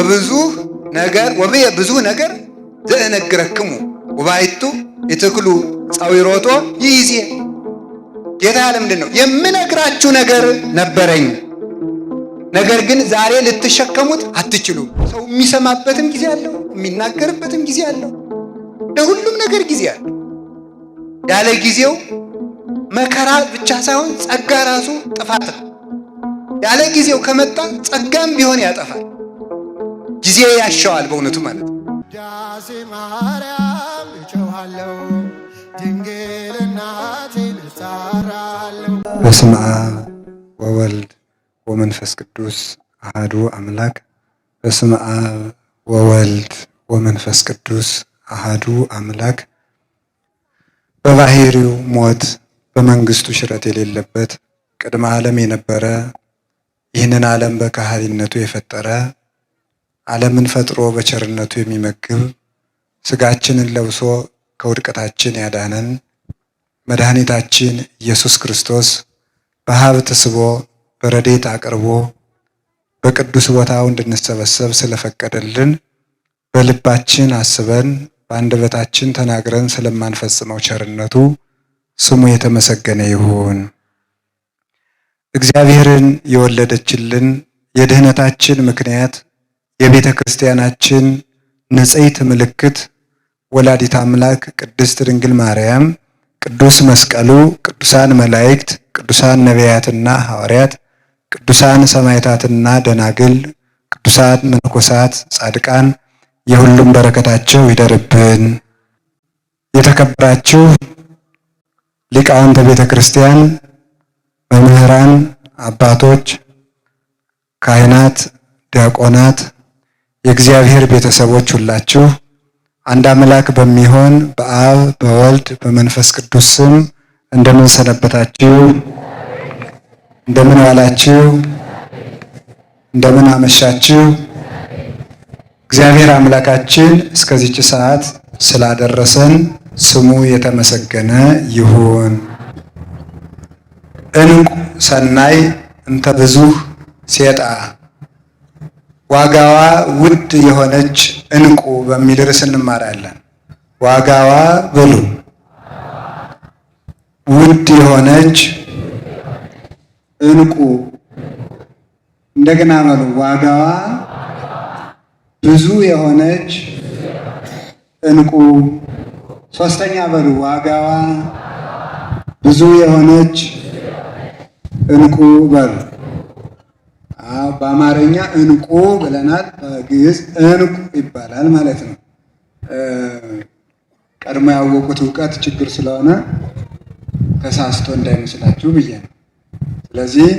ብዙ ነገር ዘእነግረክሙ ወባይቱ ይትክሉ ጻዊሮቶ ይይዜ። ጌታ ያለ ምንድን ነው? የምነግራችሁ ነገር ነበረኝ፣ ነገር ግን ዛሬ ልትሸከሙት አትችሉም። ሰው የሚሰማበትም ጊዜ አለው፣ የሚናገርበትም ጊዜ አለው። ለሁሉም ነገር ጊዜ አለው። ያለ ጊዜው መከራ ብቻ ሳይሆን ጸጋ ራሱ ጥፋት ነው። ያለ ጊዜው ከመጣ ጸጋም ቢሆን ያጠፋል። ጊዜ ያሻዋል በእውነቱ ማለት ነው። ዳሴ ማርያም እጮሃለሁ፣ ድንግል እናቴን እጠራለሁ። በስመ አብ ወወልድ ወመንፈስ ቅዱስ አሐዱ አምላክ። በስመ አብ ወወልድ ወመንፈስ ቅዱስ አሐዱ አምላክ። በባህሪው ሞት በመንግስቱ ሽረት የሌለበት ቅድመ ዓለም የነበረ ይህንን ዓለም በካህሊነቱ የፈጠረ ዓለምን ፈጥሮ በቸርነቱ የሚመግብ ስጋችንን ለብሶ ከውድቀታችን ያዳነን መድኃኒታችን ኢየሱስ ክርስቶስ በሀብት ስቦ በረድኤት አቅርቦ በቅዱስ ቦታው እንድንሰበሰብ ስለፈቀደልን በልባችን አስበን በአንደበታችን ተናግረን ስለማንፈጽመው ቸርነቱ ስሙ የተመሰገነ ይሁን። እግዚአብሔርን የወለደችልን የድህነታችን ምክንያት የቤተ ክርስቲያናችን ንጽሕት ምልክት ወላዲት አምላክ ቅድስት ድንግል ማርያም፣ ቅዱስ መስቀሉ፣ ቅዱሳን መላእክት፣ ቅዱሳን ነቢያትና ሐዋርያት፣ ቅዱሳን ሰማዕታትና ደናግል፣ ቅዱሳን መነኮሳት፣ ጻድቃን የሁሉም በረከታቸው ይደርብን። የተከበራችሁ ሊቃውንተ ቤተ ክርስቲያን፣ መምህራን፣ አባቶች፣ ካህናት፣ ዲያቆናት፣ የእግዚአብሔር ቤተሰቦች ሁላችሁ አንድ አምላክ በሚሆን በአብ በወልድ በመንፈስ ቅዱስ ስም እንደምን ሰነበታችሁ? እንደምን ዋላችሁ? እንደምን አመሻችሁ? እግዚአብሔር አምላካችን እስከዚች ሰዓት ስላደረሰን ስሙ የተመሰገነ ይሁን። እንቁ ሰናይ እንተ ብዙኅ ሴጣ፣ ዋጋዋ ውድ የሆነች እንቁ በሚል ርዕስ እንማራለን። ዋጋዋ በሉ ውድ የሆነች እንቁ። እንደገና በሉ ዋጋዋ ብዙ የሆነች እንቁ። ሶስተኛ በሉ ዋጋዋ ብዙ የሆነች እንቁ በሉ። በአማርኛ እንቁ ብለናል፣ በግዕዝ እንቁ ይባላል ማለት ነው። ቀድሞ ያወቁት እውቀት ችግር ስለሆነ ተሳስቶ እንዳይመስላችሁ ብዬ ነው። ስለዚህ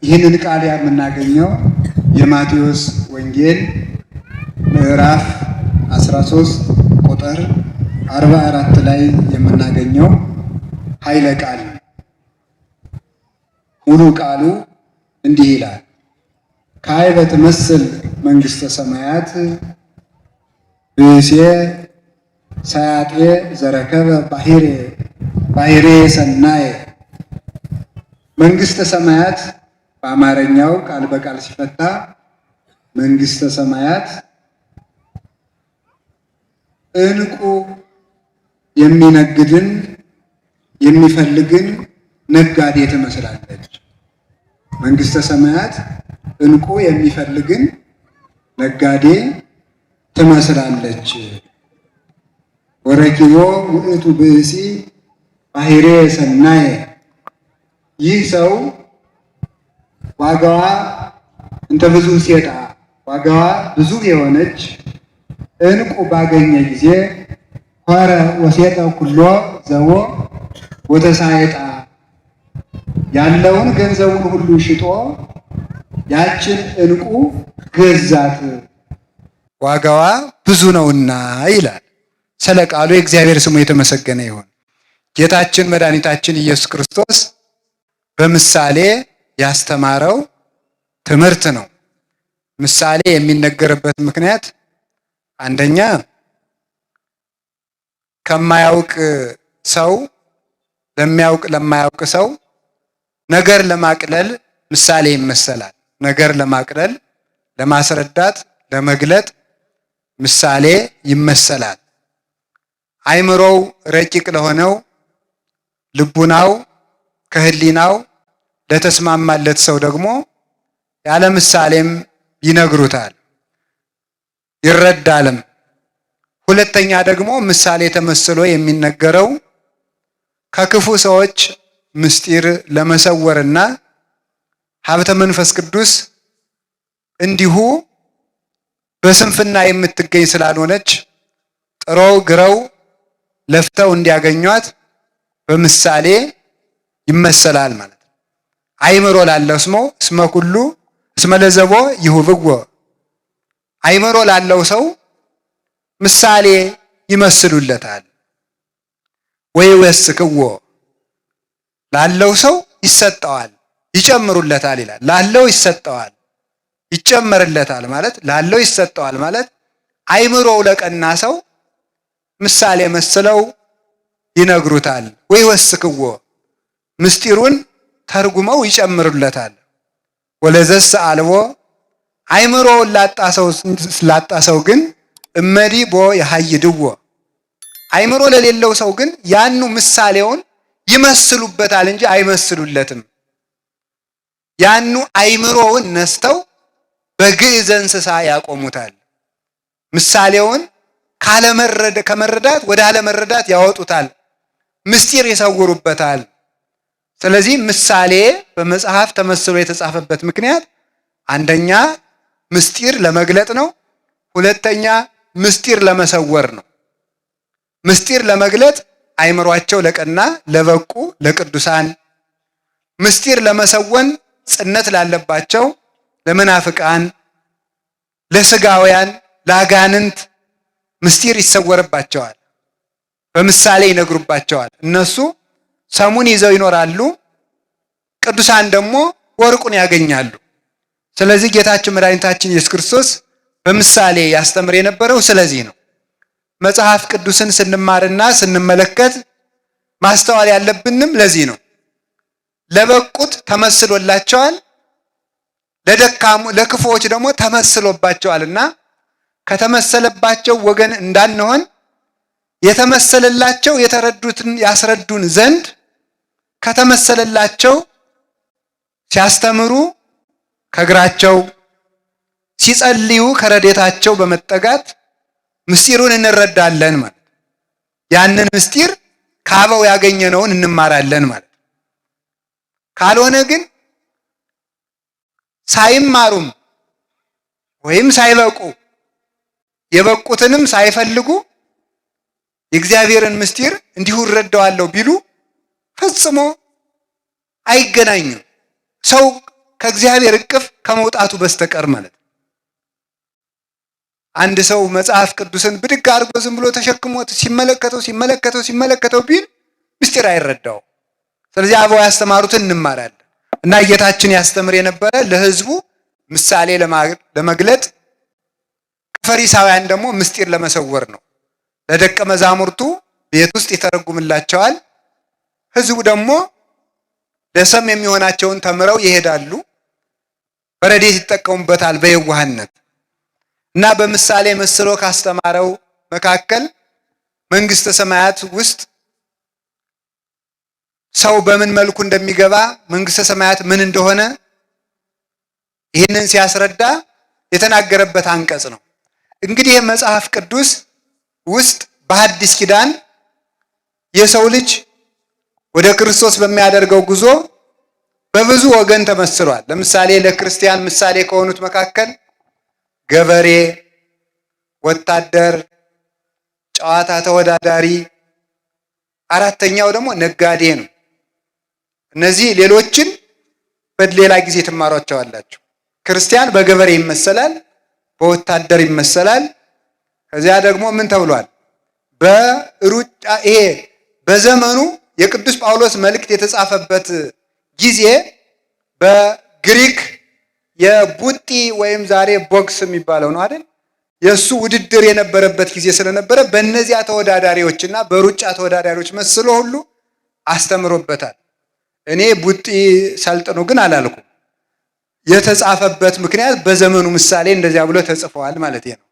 ይህንን ቃል የምናገኘው የማቴዎስ ወንጌል ምዕራፍ 13 ቁጥር 44 ላይ የምናገኘው ኃይለ ቃል ነው። ሙሉ ቃሉ እንዲህ ይላል። ካዕበ ትመስል መንግሥተ ሰማያት ብእሴ ሰያጤ ዘረከበ ባሕሬ ሰናየ። መንግሥተ ሰማያት በአማርኛው ቃል በቃል ሲፈታ መንግሥተ ሰማያት እንቁ የሚነግድን የሚፈልግን ነጋዴ ትመስላለች። መንግሥተ ሰማያት እንቁ የሚፈልግን ነጋዴ ትመስላለች። ወረኪቦ ውእቱ ብእሲ ባሕሬ ሰናየ። ይህ ሰው ዋጋዋ እንተ ብዙኅ ሴጣ፣ ዋጋዋ ብዙ የሆነች እንቁ ባገኘ ጊዜ ሆረ ወሴጠ ኩሎ ዘቦ ወተሳየጣ፣ ያለውን ገንዘቡን ሁሉ ሽጦ ያችን እንቁ ገዛት፣ ዋጋዋ ብዙ ነውና ይላል። ስለ ቃሉ የእግዚአብሔር ስሙ የተመሰገነ ይሁን። ጌታችን መድኃኒታችን ኢየሱስ ክርስቶስ በምሳሌ ያስተማረው ትምህርት ነው። ምሳሌ የሚነገርበት ምክንያት አንደኛ ከማያውቅ ሰው ለማያውቅ ሰው ነገር ለማቅለል ምሳሌ ይመሰላል። ነገር ለማቅለል ለማስረዳት ለመግለጥ ምሳሌ ይመሰላል። አእምሮው ረቂቅ ለሆነው ልቡናው ከህሊናው ለተስማማለት ሰው ደግሞ ያለ ምሳሌም ይነግሩታል ይረዳልም። ሁለተኛ ደግሞ ምሳሌ ተመስሎ የሚነገረው ከክፉ ሰዎች ምስጢር ለመሰወርና ሀብተ መንፈስ ቅዱስ እንዲሁ በስንፍና የምትገኝ ስላልሆነች ጥረው ግረው ለፍተው እንዲያገኟት በምሳሌ ይመሰላል ማለት ነው። አእምሮ ላለው እስመ ኩሉ እስመ ለዘቦ ይሁብዎ፣ አእምሮ ላለው ሰው ምሳሌ ይመስሉለታል። ወይወስክዎ፣ ላለው ሰው ይሰጠዋል ይጨምሩለታል ይላል። ላለው ይሰጠዋል ይጨመርለታል ማለት ላለው ይሰጠዋል ማለት አእምሮው ለቀና ሰው ምሳሌ መስለው ይነግሩታል። ወይወስክዎ፣ ምስጢሩን ተርጉመው ይጨምሩለታል። ወለዘስ አልቦ፣ አእምሮውን ላጣ ሰው ግን እመዲ ቦ የሐይድዎ፣ አእምሮ ለሌለው ሰው ግን ያኑ ምሳሌውን ይመስሉበታል እንጂ አይመስሉለትም። ያኑ አእምሮውን ነስተው በግዕዘ እንስሳ ያቆሙታል። ምሳሌውን ከመረዳት ወደ አለመረዳት ያወጡታል። ምስጢር ይሰውሩበታል። ስለዚህ ምሳሌ በመጽሐፍ ተመስሎ የተጻፈበት ምክንያት አንደኛ ምስጢር ለመግለጥ ነው። ሁለተኛ ምስጢር ለመሰወር ነው። ምስጢር ለመግለጥ አእምሯቸው ለቀና ለበቁ ለቅዱሳን፣ ምስጢር ለመሰወን ጽነት ላለባቸው ለመናፍቃን፣ ለስጋውያን፣ ለአጋንንት ምስጢር ይሰወርባቸዋል። በምሳሌ ይነግሩባቸዋል። እነሱ ሰሙን ይዘው ይኖራሉ፣ ቅዱሳን ደግሞ ወርቁን ያገኛሉ። ስለዚህ ጌታችን መድኃኒታችን ኢየሱስ ክርስቶስ በምሳሌ ያስተምር የነበረው ስለዚህ ነው። መጽሐፍ ቅዱስን ስንማርና ስንመለከት ማስተዋል ያለብንም ለዚህ ነው። ለበቁት ተመስሎላቸዋል፣ ለክፉዎች ደግሞ ተመስሎባቸዋልና ከተመሰለባቸው ወገን እንዳንሆን የተመሰለላቸው የተረዱትን ያስረዱን ዘንድ ከተመሰለላቸው ሲያስተምሩ ከእግራቸው ሲጸልዩ ከረዴታቸው በመጠጋት ምስጢሩን እንረዳለን ማለት። ያንን ምስጢር ከአበው ያገኘነውን እንማራለን ማለት። ካልሆነ ግን ሳይማሩም ወይም ሳይበቁ የበቁትንም ሳይፈልጉ የእግዚአብሔርን ምስጢር እንዲሁ እረዳዋለሁ ቢሉ ፈጽሞ አይገናኝም። ሰው ከእግዚአብሔር እቅፍ ከመውጣቱ በስተቀር ማለት። አንድ ሰው መጽሐፍ ቅዱስን ብድግ አድርጎ ዝም ብሎ ተሸክሞት ሲመለከተው ቢል ምስጢር አይረዳው። ስለዚህ አበው ያስተማሩትን እንማራለን እና ጌታችን ያስተምር የነበረ ለሕዝቡ ምሳሌ ለመግለጥ ከፈሪሳውያን ደግሞ ምስጢር ለመሰወር ነው። ለደቀ መዛሙርቱ ቤት ውስጥ ይተረጉምላቸዋል። ሕዝቡ ደግሞ ለሰም የሚሆናቸውን ተምረው ይሄዳሉ። በረድኤት ይጠቀሙበታል በየዋህነት እና በምሳሌ መስሎ ካስተማረው መካከል መንግስተ ሰማያት ውስጥ ሰው በምን መልኩ እንደሚገባ መንግስተ ሰማያት ምን እንደሆነ ይህንን ሲያስረዳ የተናገረበት አንቀጽ ነው። እንግዲህ መጽሐፍ ቅዱስ ውስጥ በሐዲስ ኪዳን የሰው ልጅ ወደ ክርስቶስ በሚያደርገው ጉዞ በብዙ ወገን ተመስሏል። ለምሳሌ ለክርስቲያን ምሳሌ ከሆኑት መካከል ገበሬ፣ ወታደር፣ ጨዋታ ተወዳዳሪ፣ አራተኛው ደግሞ ነጋዴ ነው። እነዚህ ሌሎችን በሌላ ጊዜ ትማሯቸዋላችሁ። ክርስቲያን በገበሬ ይመሰላል፣ በወታደር ይመሰላል። ከዚያ ደግሞ ምን ተብሏል? በሩጫ ይሄ በዘመኑ የቅዱስ ጳውሎስ መልእክት የተጻፈበት ጊዜ በግሪክ የቡጢ ወይም ዛሬ ቦክስ የሚባለው ነው አይደል? የእሱ ውድድር የነበረበት ጊዜ ስለነበረ በእነዚያ ተወዳዳሪዎችና በሩጫ ተወዳዳሪዎች መስሎ ሁሉ አስተምሮበታል። እኔ ቡጢ ሰልጥኑ ግን አላልኩም። የተጻፈበት ምክንያት በዘመኑ ምሳሌ እንደዚያ ብሎ ተጽፈዋል ማለት ነው።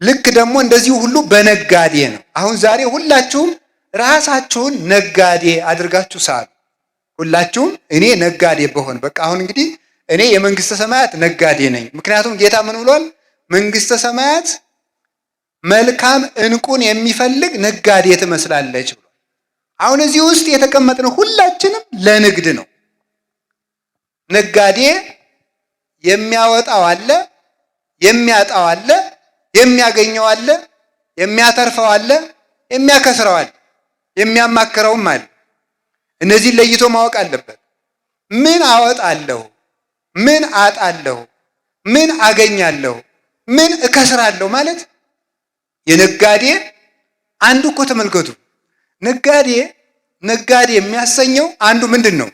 ልክ ደግሞ እንደዚሁ ሁሉ በነጋዴ ነው። አሁን ዛሬ ሁላችሁም ራሳችሁን ነጋዴ አድርጋችሁ ሳሉ። ሁላችሁም እኔ ነጋዴ በሆን በቃ አሁን እንግዲህ እኔ የመንግስተ ሰማያት ነጋዴ ነኝ። ምክንያቱም ጌታ ምን ብሏል? መንግስተ ሰማያት መልካም ዕንቁን የሚፈልግ ነጋዴ ትመስላለች ብሏል። አሁን እዚህ ውስጥ የተቀመጥነው ሁላችንም ለንግድ ነው። ነጋዴ የሚያወጣው አለ፣ የሚያጣው አለ፣ የሚያገኘው አለ፣ የሚያተርፈው አለ፣ የሚያከስረው አለ፣ የሚያማክረውም አለ። እነዚህን ለይቶ ማወቅ አለበት። ምን አወጣለሁ፣ ምን አጣለሁ፣ ምን አገኛለሁ፣ ምን እከስራለሁ ማለት የነጋዴ አንዱ እኮ ተመልከቱ። ነጋዴ የሚያሰኘው አንዱ ምንድን ነው?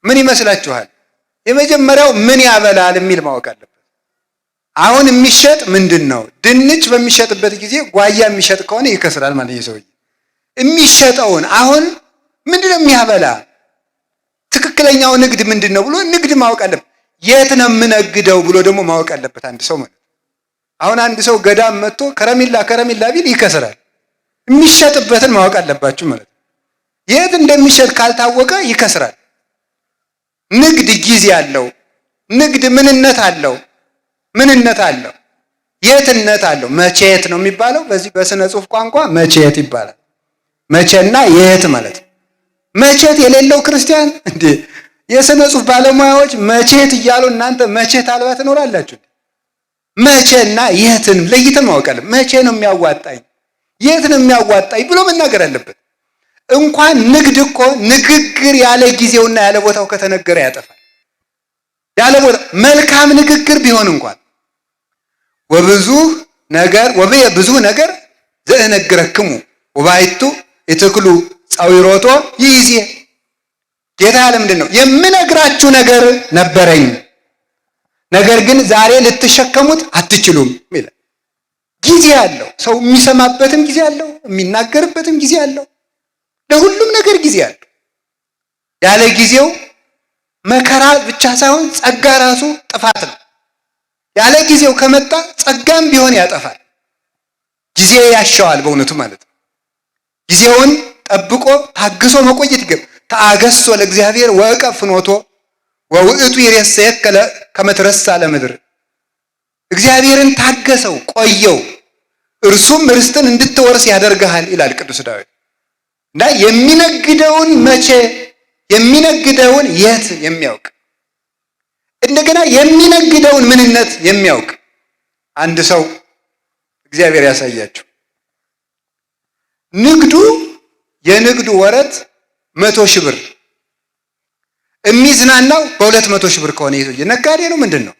ምን ይመስላችኋል? የመጀመሪያው ምን ያበላል የሚል ማወቅ አለበት። አሁን የሚሸጥ ምንድን ነው? ድንች በሚሸጥበት ጊዜ ጓያ የሚሸጥ ከሆነ ይከስራል ማለት ነው። ሰውዬ የሚሸጠውን አሁን ምንድን ነው የሚያበላ? ትክክለኛው ንግድ ምንድን ነው ብሎ ንግድ ማወቅ አለበት። የት ነው የምነግደው ብሎ ደግሞ ማወቅ አለበት አንድ ሰው ማለት። አሁን አንድ ሰው ገዳም መጥቶ ከረሚላ ቢል ይከስራል። የሚሸጥበትን ማወቅ አለባችሁ ማለት ነው። የት እንደሚሸጥ ካልታወቀ ይከስራል። ንግድ ጊዜ አለው። ንግድ ምንነት አለው። የትነት አለው። መቼት ነው የሚባለው። በዚህ በስነ ጽሑፍ ቋንቋ መቼት ይባላል። መቼና የት ማለት ነው። መቼት የሌለው ክርስቲያን እንዴ! የስነ ጽሑፍ ባለሙያዎች መቼት እያሉ እናንተ መቼት አልባ ትኖራላችሁ። መቼና የትን ለይተን ማወቅ አለብን። መቼ ነው የሚያዋጣኝ፣ የት ነው የሚያዋጣኝ ብሎ መናገር አለበት። እንኳን ንግድ እኮ ንግግር ያለ ጊዜውና ያለ ቦታው ከተነገረ ያጠፋል። ያለ ቦታ መልካም ንግግር ቢሆን እንኳን ብዙ ነገር ዘእነግረክሙ ወባይቱ ይትክሉ ጻዊሮቶ ይይዜ። ጌታ ያለ ምንድን ነው? የምነግራችሁ ነገር ነበረኝ፣ ነገር ግን ዛሬ ልትሸከሙት አትችሉም ይላል። ጊዜ አለው። ሰው የሚሰማበትም ጊዜ አለው፣ የሚናገርበትም ጊዜ አለው። ለሁሉም ነገር ጊዜ አለው። ያለ ጊዜው መከራ ብቻ ሳይሆን ጸጋ ራሱ ጥፋት ነው። ያለ ጊዜው ከመጣ ጸጋም ቢሆን ያጠፋል። ጊዜ ያሻዋል በእውነቱ ማለት ነው። ጊዜውን ጠብቆ ታግሶ መቆየት ይገባል። ተአገሶ ለእግዚአብሔር ወቀፍ ፍኖቶ ወውእቱ ይሬሰየከ ከመ ትረሳ ለምድር። እግዚአብሔርን ታገሰው፣ ቆየው፣ እርሱም ርስትን እንድትወርስ ያደርግሃል ይላል ቅዱስ ዳዊት። እና የሚነግደውን መቼ፣ የሚነግደውን የት የሚያውቅ እንደገና የሚነግደውን ምንነት የሚያውቅ አንድ ሰው እግዚአብሔር ያሳያችሁ። የንግዱ ወረት 100,000 ብር የሚዝናናው በ200,000 ብር ከሆነ ይዞ ነጋዴ ነው ምንድን ነው?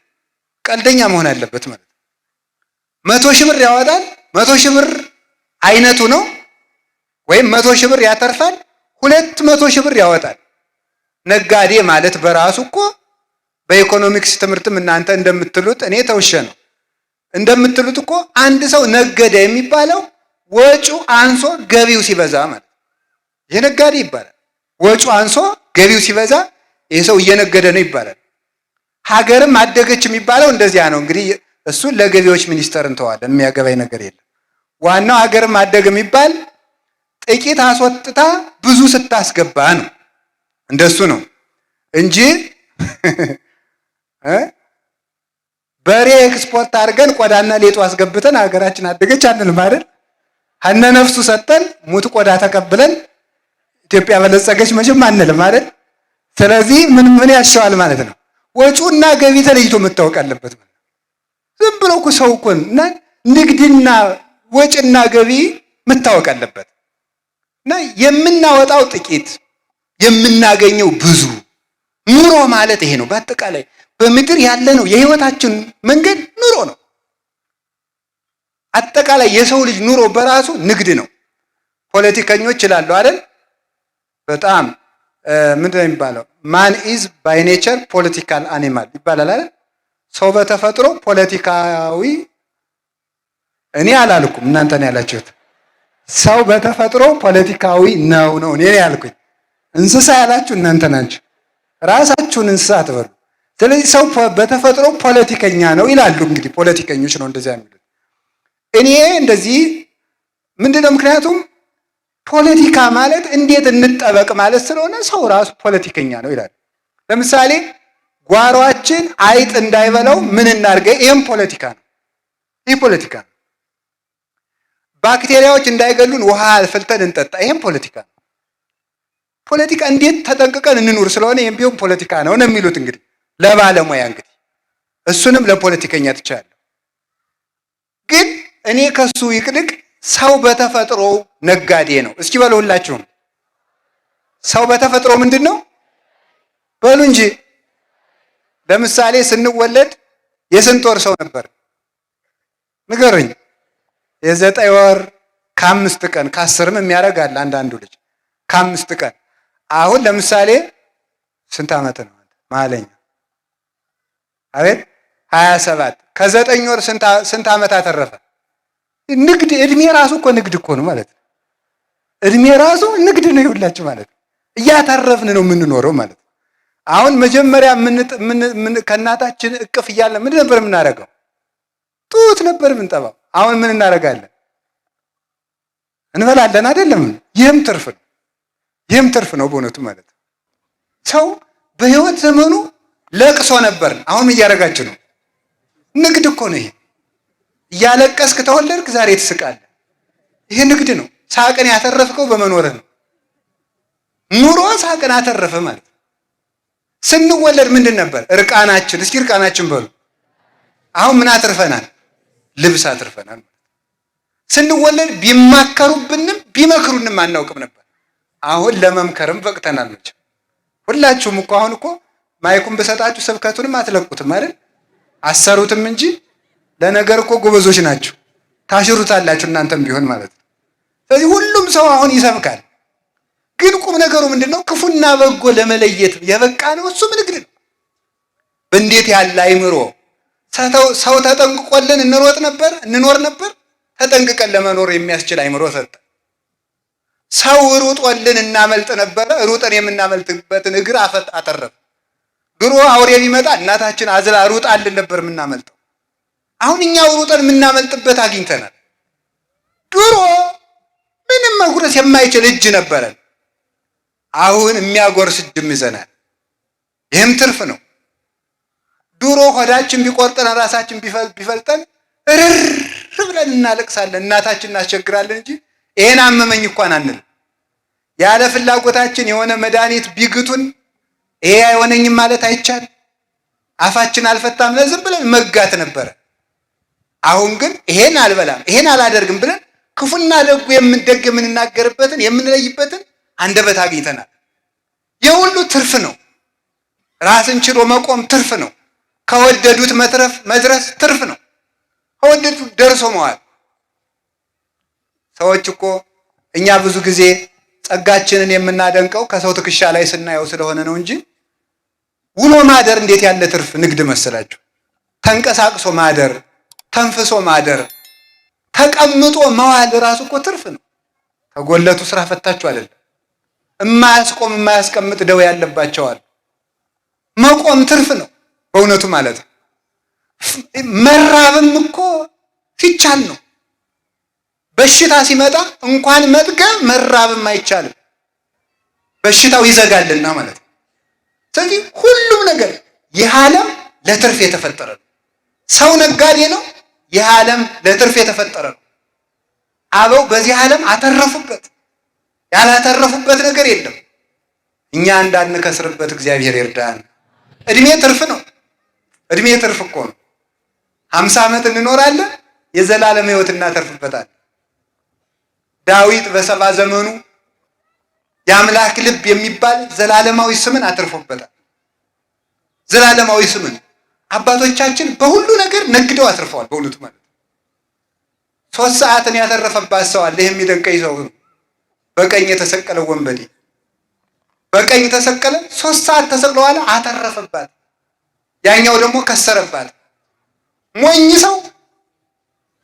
ቀልደኛ መሆን አለበት ማለት ነው። 100,000 ብር ያወጣል። 100,000 ብር አይነቱ ነው። ወይም 100,000 ብር ያተርፋል፣ 200,000 ብር ያወጣል። ነጋዴ ማለት በራሱ እኮ በኢኮኖሚክስ ትምህርትም እናንተ እንደምትሉት እኔ ተውሸ ነው እንደምትሉት እኮ አንድ ሰው ነገደ የሚባለው ወጪው አንሶ ገቢው ሲበዛ ማለት ይሄ ነጋዴ ይባላል። ወጪው አንሶ ገቢው ሲበዛ ይሄ ሰው እየነገደ ነው ይባላል። ሀገርም አደገች የሚባለው እንደዚያ ነው። እንግዲህ እሱን ለገቢዎች ሚኒስቴር እንተዋለን፣ የሚያገባኝ ነገር የለም። ዋናው ሀገርም አደገ የሚባል ጥቂት አስወጥታ ብዙ ስታስገባ ነው። እንደሱ ነው እንጂ በሬ ኤክስፖርት አድርገን ቆዳና ሌጦ አስገብተን ሀገራችን አደገች አንልም አይደል? ሀነ ነፍሱ ሰጠን ሙት ቆዳ ተቀብለን ኢትዮጵያ በለጸገች መቼም አንልም አይደል? ስለዚህ ምን ያሻዋል ማለት ነው? ወጪውና ገቢ ተለይቶ መታወቅ አለበት ማለት ነው። ዝም ብሎ እኮ ሰው እኮ እና ንግድና ወጪና ገቢ መታወቅ አለበት። እና የምናወጣው ጥቂት የምናገኘው ብዙ። ኑሮ ማለት ይሄ ነው። በአጠቃላይ በምድር ያለ ነው የህይወታችን መንገድ ኑሮ ነው። አጠቃላይ የሰው ልጅ ኑሮ በራሱ ንግድ ነው። ፖለቲከኞች ይላሉ አይደል? በጣም ምንድን ነው የሚባለው? ማን ኢዝ ባይ ኔቸር ፖለቲካል አኒማል ይባላል አይደል? ሰው በተፈጥሮ ፖለቲካዊ። እኔ አላልኩም፣ እናንተ ነው ያላችሁት። ሰው በተፈጥሮ ፖለቲካዊ ነው እኔ ያልኩኝ። እንስሳ ያላችሁ እናንተ ናችሁ። ራሳችሁን እንስሳ አትበሉ። ስለዚህ ሰው በተፈጥሮ ፖለቲከኛ ነው ይላሉ። እንግዲህ ፖለቲከኞች ነው እንደዚያ የሚሉት። እኔ እንደዚህ ምንድነው? ምክንያቱም ፖለቲካ ማለት እንዴት እንጠበቅ ማለት ስለሆነ ሰው ራሱ ፖለቲከኛ ነው ይላል። ለምሳሌ ጓሯችን አይጥ እንዳይበላው ምን እናድርገ? ይህም ፖለቲካ ነው። ይህ ፖለቲካ ነው። ባክቴሪያዎች እንዳይገሉን ውሃ አፍልተን እንጠጣ፣ ይህም ፖለቲካ ነው። ፖለቲካ እንዴት ተጠንቅቀን እንኑር ስለሆነ ይህም ቢሆን ፖለቲካ ነው ነው የሚሉት እንግዲህ ለባለሙያ እንግዲህ እሱንም ለፖለቲከኛ ትቻለሁ። ግን እኔ ከሱ ይቅድቅ ሰው በተፈጥሮ ነጋዴ ነው። እስኪ በሉ ሁላችሁም ሰው በተፈጥሮ ምንድን ነው በሉ እንጂ። ለምሳሌ ስንወለድ የስንት ወር ሰው ነበር ንገሩኝ? የ9 ወር ከ5 ቀን ከ10ም የሚያደርጋል አንዳንዱ ልጅ ከ5 ቀን። አሁን ለምሳሌ ስንት ዓመት ነው ማለኛ? አቤት 27 ከ9 ወር ስንት ዓመት አተረፈ? ንግድ እድሜ ራሱ እኮ ንግድ እኮ ነው ማለት ነው። እድሜ ራሱ ንግድ ነው ይሁላችሁ ማለት ነው። እያተረፍን ነው የምንኖረው ማለት ነው። አሁን መጀመሪያ ከእናታችን እቅፍ እያለ ምን ነበር የምናደርገው? ጡት ነበር የምንጠባው። አሁን ምን እናደርጋለን? እንበላለን አይደለም? ይህም ትርፍ ነው። ይህም ትርፍ ነው በእውነቱ ማለት ነው። ሰው በህይወት ዘመኑ ለቅሶ ነበር። አሁን እያደረጋችሁ ነው። ንግድ እኮ ነው ይሄ። እያለቀስክ ተወለድክ፣ ዛሬ ትስቃለህ። ይሄ ንግድ ነው። ሳቅን ያተረፍከው በመኖርህ ነው። ኑሮ ሳቅን አተረፈ ማለት ነው። ስንወለድ ምንድን ነበር? እርቃናችን። እስኪ እርቃናችን በሉ። አሁን ምን አትርፈናል? ልብስ አትርፈናል። ስንወለድ ቢማከሩብንም ቢመክሩንም አናውቅም ነበር። አሁን ለመምከርም በቅተናል። መቼም ሁላችሁም እኮ አሁን እኮ ማይኩን ብሰጣችሁ ስብከቱንም አትለቁትም አይደል? አሰሩትም እንጂ ለነገር እኮ ጎበዞች ናችሁ። ታሽሩታላችሁ እናንተም ቢሆን ማለት ነው። ስለዚህ ሁሉም ሰው አሁን ይሰብካል። ግን ቁም ነገሩ ምንድነው? ክፉና በጎ ለመለየት የበቃ ነው። እሱም ንግድ ነው። እንዴት ያለ አይምሮ! ሰው ተጠንቅቆልን እንኖር ነበር። ተጠንቅቀን ለመኖር የሚያስችል አይምሮ ሰጠ። ሰው ሩጦልን እናመልጥ ነበረ። ሩጠን የምናመልጥበትን እግር አተረፈ። ድሮ አውሬ ቢመጣ እናታችን አዝላ ሩጣልን ነበር የምናመልጠው። አሁን እኛው ሩጠን የምናመልጥበት አግኝተናል። ድሮ ምንም መጉረስ የማይችል እጅ ነበረን። አሁን የሚያጎርስ እጅም ይዘናል። ይህም ትርፍ ነው። ድሮ ሆዳችን ቢቆርጠን ራሳችን ቢፈልጠን እርር ብለን እናለቅሳለን፣ እናታችን እናስቸግራለን እንጂ ይሄን አመመኝ እንኳን አንልም። ያለ ፍላጎታችን የሆነ መድኃኒት ቢግቱን ይሄ አይሆነኝም ማለት አይቻል። አፋችን አልፈታም ለዝም ብለን መጋት ነበረ። አሁን ግን ይሄን አልበላም ይሄን አላደርግም ብለን ክፉና ደጉ የምንናገርበትን የምንለይበትን አንደበት አግኝተናል። የሁሉ ትርፍ ነው። ራስን ችሎ መቆም ትርፍ ነው። ከወደዱት መድረስ ትርፍ ነው። ከወደዱት ደርሶ መዋል። ሰዎች እኮ እኛ ብዙ ጊዜ ጸጋችንን የምናደንቀው ከሰው ትከሻ ላይ ስናየው ስለሆነ ነው እንጂ ውሎ ማደር እንዴት ያለ ትርፍ ንግድ መሰላችሁ? ተንቀሳቅሶ ማደር፣ ተንፍሶ ማደር፣ ተቀምጦ መዋል ራሱ እኮ ትርፍ ነው። ከጎለቱ ስራ ፈታችሁ አይደለም። የማያስቆም የማያስቀምጥ ደዌ ያለባቸዋል። መቆም ትርፍ ነው በእውነቱ ማለት ነው። መራብም እኮ ሲቻል ነው። በሽታ ሲመጣ እንኳን መጥገብ መራብም አይቻልም። በሽታው ይዘጋልና ማለት ነው። ስለዚህ ሁሉም ነገር ይህ ዓለም ለትርፍ የተፈጠረ ነው። ሰው ነጋዴ ነው። ይህ ዓለም ለትርፍ የተፈጠረ ነው። አበው በዚህ ዓለም አተረፉበት። ያላተረፉበት ነገር የለም። እኛ እንዳንከስርበት እግዚአብሔር ይርዳን። እድሜ ትርፍ ነው። እድሜ ትርፍ እኮ ነው። 50 ዓመት እንኖራለን፣ የዘላለም ሕይወት እናተርፍበታለን። ዳዊት በ70 ዘመኑ የአምላክ ልብ የሚባል ዘላለማዊ ስምን አትርፎበታል። ዘላለማዊ ስምን አባቶቻችን በሁሉ ነገር ነግደው አትርፈዋል። በእውነቱ ማለት 3 ሰዓትን ያተረፈባት ሰው አለ። ይሄም የሚደንቀኝ ሰው ነው። በቀኝ የተሰቀለው ወንበዴ በቀኝ ተሰቀለ፣ 3 ሰዓት ተሰቅለዋል፣ አተረፈባት። ያኛው ደግሞ ከሰረባት። ሞኝ ሰው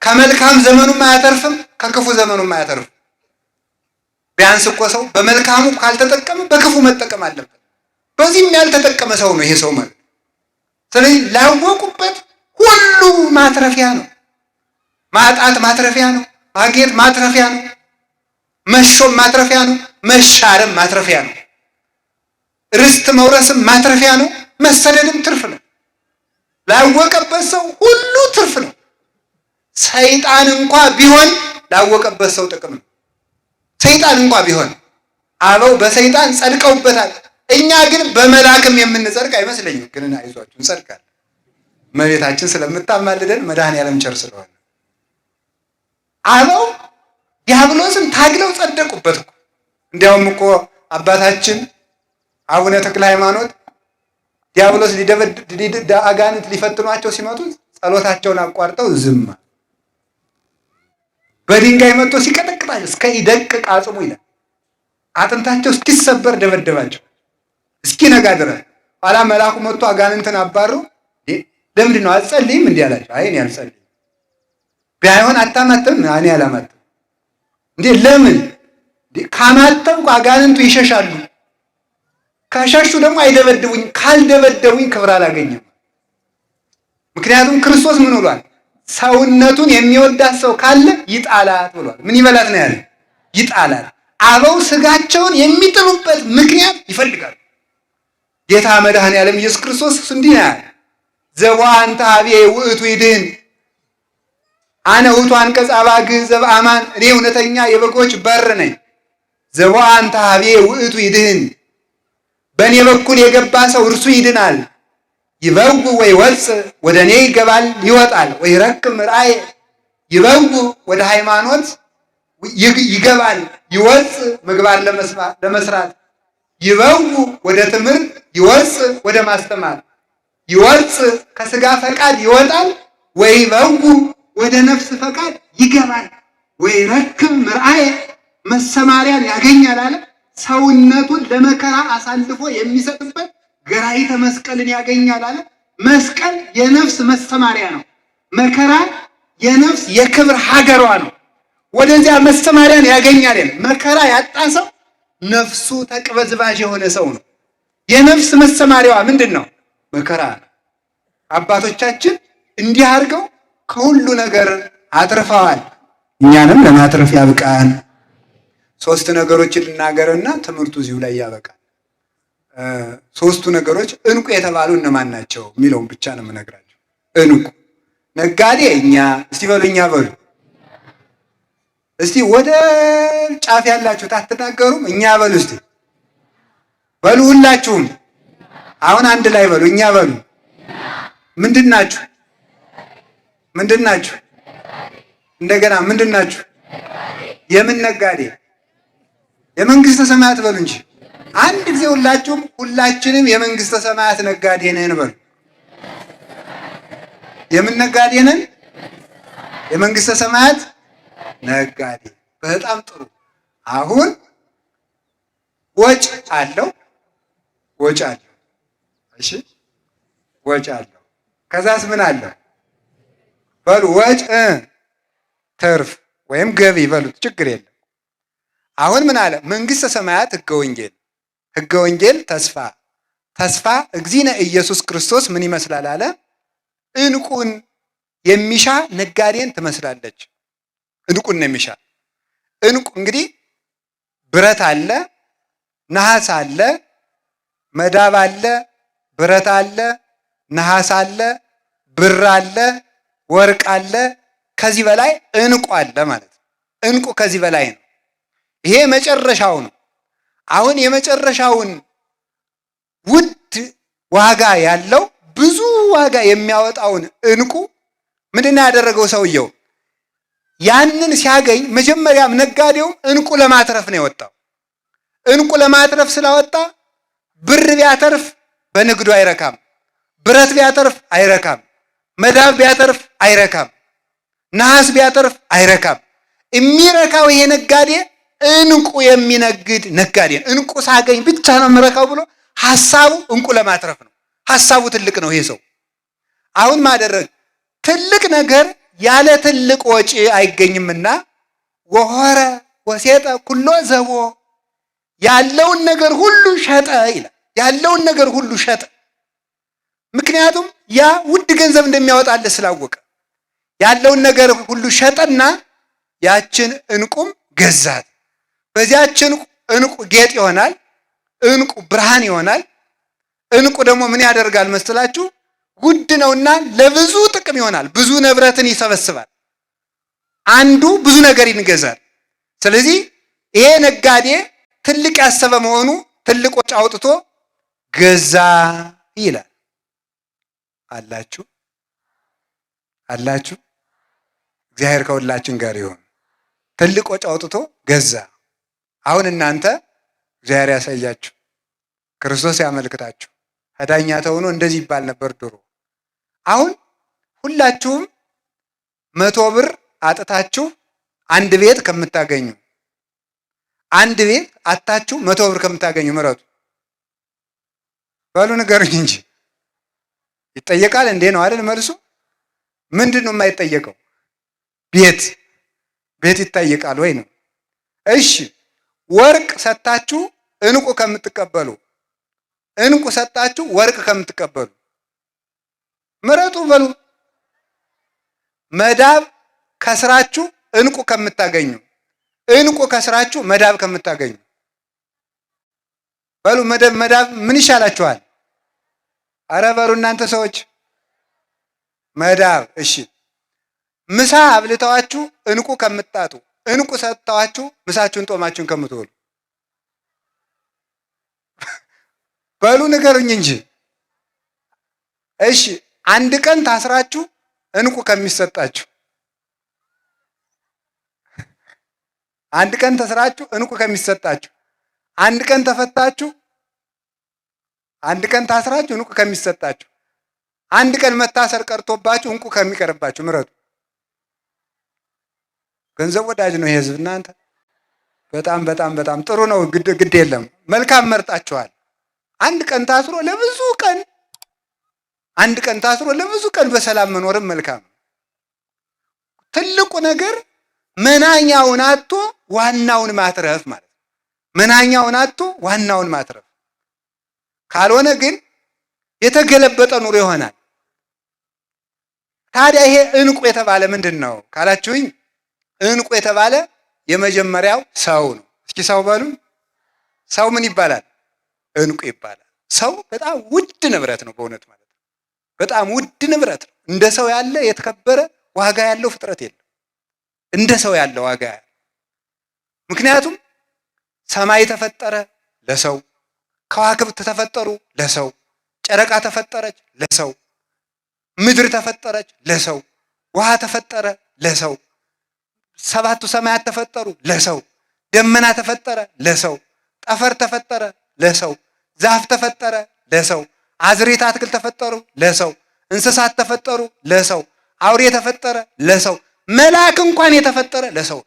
ከመልካም ዘመኑም አያተርፍም፣ ከክፉ ዘመኑም አያተርፍም። ቢያንስ እኮ ሰው በመልካሙ ካልተጠቀመ በክፉ መጠቀም አለበት። በዚህም ያልተጠቀመ ሰው ነው ይሄ ሰው ማለት። ስለዚህ ላወቁበት ሁሉ ማትረፊያ ነው። ማጣት ማትረፊያ ነው። ማግኘት ማትረፊያ ነው። መሾም ማትረፊያ ነው። መሻርም ማትረፊያ ነው። ርስት መውረስም ማትረፊያ ነው። መሰደድም ትርፍ ነው። ላወቀበት ሰው ሁሉ ትርፍ ነው። ሰይጣን እንኳ ቢሆን ላወቀበት ሰው ጥቅም ነው። ሰይጣን እንኳ ቢሆን አበው በሰይጣን ጸድቀውበታል። እኛ ግን በመላክም የምንጸድቅ አይመስለኝም። ግን አይዟችሁ እንጸድቃለን። እመቤታችን ስለምታማልደን መድኃኔዓለም ቸር ስለሆነ አበው ዲያብሎስን ታግለው ጸደቁበት እኮ። እንዲያውም እኮ አባታችን አቡነ ተክለ ሃይማኖት ዲያብሎስ አጋንንት ሊፈትኗቸው ሲመጡ ጸሎታቸውን አቋርጠው ዝም በድንጋይ መጥቶ ሲቀጠቅጣቸው እስከ ይደቅቅ አጽሙ ይላል። አጥንታቸው እስኪሰበር ደበደባቸው እስኪነጋ ድረስ። ኋላ መልአኩ መጥቶ አጋንንትን አባሩ። ለምንድን ነው አትጸልይም? እንዲህ አላቸው። አይ እኔ አልጸልይም። ቢሆን አታማተም? እኔ አላማተም። እንዴ ለምን? ካማተምኩ አጋንንቱ ይሸሻሉ። ከሸሹ ደግሞ አይደበድቡኝ። ካልደበደቡኝ ክብር አላገኘም። ምክንያቱም ክርስቶስ ምን ብሏል? ሰውነቱን የሚወዳት ሰው ካለ ይጣላት ብሏል። ምን ይበላት ነው ያለ? ይጣላት። አበው ስጋቸውን የሚጥሉበት ምክንያት ይፈልጋሉ። ጌታ መድኃኔዓለም ኢየሱስ ክርስቶስ እንዲህ ነው ያለ፣ ዘወአንተ ኀቤ ውእቱ ይድኅን አነ ውእቱ አንቀጸ አባግዕ ዘበአማን፣ እኔ እውነተኛ የበጎች በር ነኝ። ዘወአንተ ኀቤ ውእቱ ይድኅን፣ በእኔ በኩል የገባ ሰው እርሱ ይድናል። ይበውእ ወይወፅእ፣ ወደ እኔ ይገባል ይወጣል። ወይረክም ራእየ፣ ይበውእ ወደ ሃይማኖት ይገባል፣ ይወፅእ ምግባር ለመስራት። ይበውእ ወደ ትምህርት፣ ይወፅእ ወደ ማስተማር። ይወፅእ ከስጋ ፈቃድ ይወጣል፣ ወይበውእ ወደ ነፍስ ፈቃድ ይገባል። ወይረክም ራእየ፣ መሰማሪያን ያገኛል አለ። ሰውነቱን ለመከራ አሳልፎ የሚሰጥበት ገራይተ መስቀልን ያገኛል አለ። መስቀል የነፍስ መሰማሪያ ነው። መከራ የነፍስ የክብር ሀገሯ ነው። ወደዚያ መሰማሪያን ያገኛል። መከራ ያጣ ሰው ነፍሱ ተቅበዝባዥ የሆነ ሰው ነው። የነፍስ መሰማሪያዋ ምንድን ነው? መከራ ነው። አባቶቻችን እንዲህ አድርገው ከሁሉ ነገር አትርፈዋል። እኛንም ለማትረፍ ያብቃን። ሶስት ነገሮችን ልናገርና ትምህርቱ እዚሁ ላይ ያበቃል። ሶስቱ ነገሮች እንቁ የተባሉ እነማን ናቸው የሚለውን ብቻ ነው የምነግራቸው። እንቁ ነጋዴ እኛ። እስቲ በሉ እኛ በሉ። እስቲ ወደ ጫፍ ያላችሁት አትናገሩም? እኛ በሉ እስቲ በሉ። ሁላችሁም አሁን አንድ ላይ በሉ። እኛ በሉ። ምንድን ናችሁ? ምንድን ናችሁ? እንደገና ምንድን ናችሁ? የምን ነጋዴ? የመንግስተ ሰማያት በሉ እንጂ አንድ ጊዜ ሁላችሁም። ሁላችንም የመንግስተ ሰማያት ነጋዴ ነን በሉ። የምን ነጋዴ ነን? የመንግስተ ሰማያት ነጋዴ። በጣም ጥሩ። አሁን ወጭ አለው፣ ወጭ አለው። እሺ ወጭ አለው። ከዛስ ምን አለው? በሉ ወጭ ትርፍ ወይም ገቢ በሉት፣ ችግር የለም። አሁን ምን አለ? መንግስተ ሰማያት ህገ ወንጌል፣ ህገ ወንጌል ተስፋ፣ ተስፋ እግዚእነ ኢየሱስ ክርስቶስ ምን ይመስላል አለ? እንቁን የሚሻ ነጋዴን ትመስላለች። እንቁን ነው የሚሻ። እንቁ እንግዲህ ብረት አለ፣ ነሐስ አለ፣ መዳብ አለ፣ ብረት አለ፣ ነሐስ አለ፣ ብር አለ፣ ወርቅ አለ። ከዚህ በላይ እንቁ አለ ማለት ነው። እንቁ ከዚህ በላይ ነው። ይሄ መጨረሻው ነው። አሁን የመጨረሻውን ውድ ዋጋ ያለው ብዙ ዋጋ የሚያወጣውን እንቁ ምንድነው ያደረገው ሰውየው? ያንን ሲያገኝ መጀመሪያም ነጋዴው እንቁ ለማትረፍ ነው የወጣው። እንቁ ለማትረፍ ስላወጣ ብር ቢያተርፍ በንግዱ አይረካም፣ ብረት ቢያተርፍ አይረካም፣ መዳብ ቢያተርፍ አይረካም፣ ነሐስ ቢያተርፍ አይረካም። የሚረካው ይሄ ነጋዴ እንቁ የሚነግድ ነጋዴ። እንቁ ሳገኝ ብቻ ነው የምረካው ብሎ ሐሳቡ እንቁ ለማትረፍ ነው። ሐሳቡ ትልቅ ነው ይሄ ሰው። አሁን ማደረግ ትልቅ ነገር ያለ ትልቅ ወጪ አይገኝምና ወሆረ ወሴጠ ኩሎ ዘቦ፣ ያለውን ነገር ሁሉ ሸጠ ይላል። ያለውን ነገር ሁሉ ሸጠ። ምክንያቱም ያ ውድ ገንዘብ እንደሚያወጣለት ስላወቀ ያለውን ነገር ሁሉ ሸጠና ያችን ዕንቁም ገዛት። በዚያችን ዕንቁ ጌጥ ይሆናል። ዕንቁ ብርሃን ይሆናል። ዕንቁ ደግሞ ምን ያደርጋል መስላችሁ? ውድ ነውና ለብዙ ጥቅም ይሆናል። ብዙ ንብረትን ይሰበስባል። አንዱ ብዙ ነገር ይገዛል። ስለዚህ ይሄ ነጋዴ ትልቅ ያሰበ መሆኑ ትልቅ ወጪ አውጥቶ ገዛ ይላል። አላችሁ አላችሁ። እግዚአብሔር ከሁላችን ጋር ይሁን። ትልቅ ወጪ አውጥቶ ገዛ። አሁን እናንተ እግዚአብሔር ያሳያችሁ፣ ክርስቶስ ያመልክታችሁ። ዳኛ ተሆኖ እንደዚህ ይባል ነበር ድሮ። አሁን ሁላችሁም 100 ብር አጥታችሁ አንድ ቤት ከምታገኙ፣ አንድ ቤት አጣችሁ 100 ብር ከምታገኙ ምረጡ። በሉ ንገሩኝ እንጂ ይጠየቃል እንዴ? ነው አይደል መልሱ? ምንድን ነው የማይጠየቀው? ቤት ይጠየቃል ወይ ነው? እሺ ወርቅ ሰጣችሁ ዕንቁ ከምትቀበሉ፣ ዕንቁ ሰጣችሁ ወርቅ ከምትቀበሉ ምረጡ በሉ። መዳብ ከስራችሁ ዕንቁ ከምታገኙ፣ ዕንቁ ከስራችሁ መዳብ ከምታገኙ በሉ። መዳብ ምን ይሻላችኋል? አረ በሉ እናንተ ሰዎች መዳብ። እሺ ምሳ አብልተዋችሁ ዕንቁ ከምታጡ፣ ዕንቁ ሰጥተዋችሁ ምሳችሁን ጦማችሁን ከምትወሉ በሉ ንገሩኝ እንጂ። እሺ አንድ ቀን ታስራችሁ ዕንቁ ከሚሰጣችሁ፣ አንድ ቀን ተስራችሁ ዕንቁ ከሚሰጣችሁ፣ አንድ ቀን ተፈታችሁ፣ አንድ ቀን ታስራችሁ ዕንቁ ከሚሰጣችሁ፣ አንድ ቀን መታሰር ቀርቶባችሁ ዕንቁ ከሚቀርባችሁ ምረጡ። ገንዘብ ወዳጅ ነው የህዝብ። እናንተ በጣም በጣም በጣም ጥሩ ነው። ግድ የለም መልካም መርጣችኋል። አንድ ቀን ታስሮ ለብዙ ቀን፣ አንድ ቀን ታስሮ ለብዙ ቀን በሰላም መኖርም መልካም። ትልቁ ነገር መናኛውን አጥቶ ዋናውን ማትረፍ ማለት ነው። መናኛውን አጥቶ ዋናውን ማትረፍ ካልሆነ ግን የተገለበጠ ኑሮ ይሆናል። ታዲያ ይሄ ዕንቁ የተባለ ምንድን ነው ካላችሁኝ፣ ዕንቁ የተባለ የመጀመሪያው ሰው ነው። እስኪ ሰው በሉ። ሰው ምን ይባላል? ዕንቁ ይባላል። ሰው በጣም ውድ ንብረት ነው በእውነት ማለት ነው። በጣም ውድ ንብረት ነው። እንደ ሰው ያለ የተከበረ ዋጋ ያለው ፍጥረት የለም። እንደ ሰው ያለ ዋጋ ያለው። ምክንያቱም ሰማይ ተፈጠረ ለሰው፣ ከዋክብት ተፈጠሩ ለሰው፣ ጨረቃ ተፈጠረች ለሰው፣ ምድር ተፈጠረች ለሰው፣ ውሃ ተፈጠረ ለሰው፣ 7ቱ ሰማያት ተፈጠሩ ለሰው፣ ደመና ተፈጠረ ለሰው፣ ጠፈር ተፈጠረ ለሰው፣ ዛፍ ተፈጠረ ለሰው፣ አዝሬት አትክልት ተፈጠሩ ለሰው፣ እንስሳት ተፈጠሩ ለሰው፣ አውሬ ተፈጠረ ለሰው፣ መልአክ እንኳን የተፈጠረ ለሰው።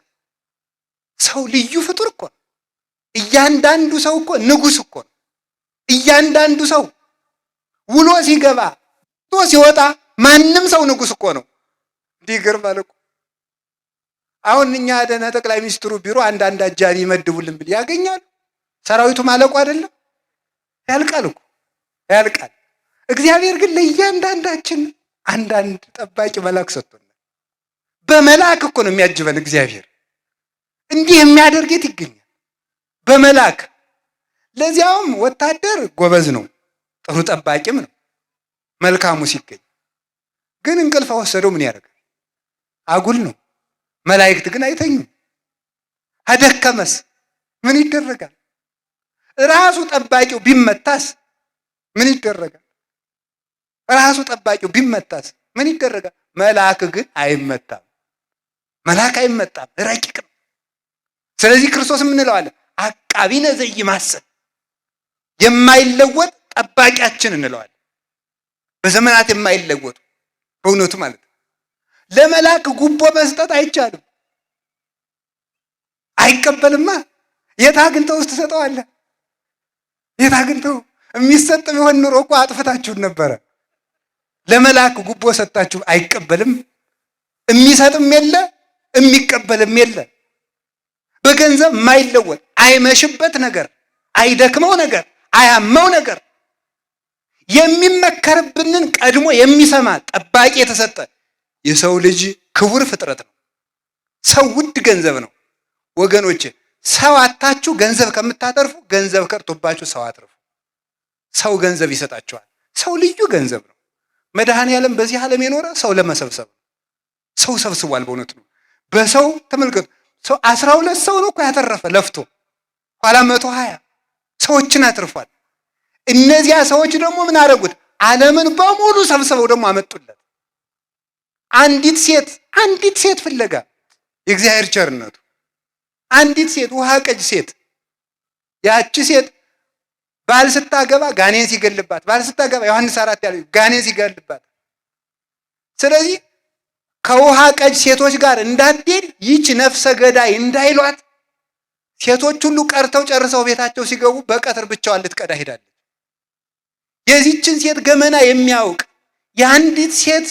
ሰው ልዩ ፍጡር እኮ ነው። እያንዳንዱ ሰው እኮ ንጉሥ እኮ ነው። እያንዳንዱ ሰው ውሎ ሲገባ ሲወጣ ማንም ሰው ንጉሥ እኮ ነው። እንዲህ ይገርማል እኮ። አሁን እኛ ደህና ጠቅላይ ሚኒስትሩ ቢሮ አንዳንድ አጃቢ ይመድቡልን ብል ያገኛሉ። ሰራዊቱ ማለቁ አይደለም? ያልቃል እኮ ያልቃል። እግዚአብሔር ግን ለእያንዳንዳችን አንዳንድ ጠባቂ መልአክ ሰጥቶናል። በመልአክ እኮ ነው የሚያጅበን እግዚአብሔር። እንዲህ የሚያደርግ የት ይገኛል? በመልአክ። ለዚያውም ወታደር ጎበዝ ነው፣ ጥሩ ጠባቂም ነው መልካሙ ሲገኝ። ግን እንቅልፍ ወሰደው ምን ያደርጋል? አጉል ነው። መላእክት ግን አይተኙም። አደከመስ ምን ይደረጋል? ራሱ ጠባቂው ቢመታስ ምን ይደረጋል? ራሱ ጠባቂው ቢመታስ ምን ይደረጋል? መልአክ ግን አይመታም። መልአክ አይመታም፣ ረቂቅ ነው። ስለዚህ ክርስቶስ ምን እንለዋለን? አቃቢነ ዘይማሰል፣ የማይለወጥ ጠባቂያችን እንለዋለን። በዘመናት የማይለወጡ በእውነቱ ማለት ነው። ለመልአክ ጉቦ መስጠት አይቻልም። አይቀበልማ። የት አግኝተው ውስጥ ትሰጠዋለህ? የት አግኝተው? የሚሰጥ ቢሆን ኑሮ እኮ አጥፍታችሁን ነበረ። ለመልአክ ጉቦ ሰጣችሁ፣ አይቀበልም። የሚሰጥም የለ የሚቀበልም የለ። በገንዘብ የማይለወጥ አይመሽበት ነገር፣ አይደክመው ነገር፣ አያመው ነገር፣ የሚመከርብንን ቀድሞ የሚሰማ ጠባቂ የተሰጠ የሰው ልጅ ክቡር ፍጥረት ነው። ሰው ውድ ገንዘብ ነው ወገኖች። ሰው አታችሁ ገንዘብ ከምታተርፉ ገንዘብ ቀርቶባችሁ ሰው አትርፉ። ሰው ገንዘብ ይሰጣችኋል። ሰው ልዩ ገንዘብ ነው። መድኃኔዓለም በዚህ ዓለም የኖረ ሰው ለመሰብሰብ ነው። ሰው ሰብስቧል። በእውነት ነው። በሰው ተመልከቱ። ሰው 12 ሰው ነው እኮ ያተረፈ ለፍቶ፣ ኋላ 120 ሰዎችን አትርፏል። እነዚያ ሰዎች ደግሞ ምን አደረጉት? ዓለምን በሙሉ ሰብስበው ደግሞ አመጡለት። አንዲት ሴት ፍለጋ የእግዚአብሔር ቸርነቱ፣ አንዲት ሴት ውሃ ቀጅ ሴት። ያቺ ሴት ባል ስታገባ ጋኔን ሲገልባት፣ ባል ስታገባ ዮሐንስ 4 ያለው ጋኔን ሲገልባት፣ ስለዚህ ከውሃ ቀጅ ሴቶች ጋር እንዳትሄድ ይች ነፍሰ ገዳይ እንዳይሏት ሴቶች ሁሉ ቀርተው ጨርሰው ቤታቸው ሲገቡ በቀትር ብቻዋን ልትቀዳ ሄዳለች። የዚችን ሴት ገመና የሚያውቅ የአንዲት ሴት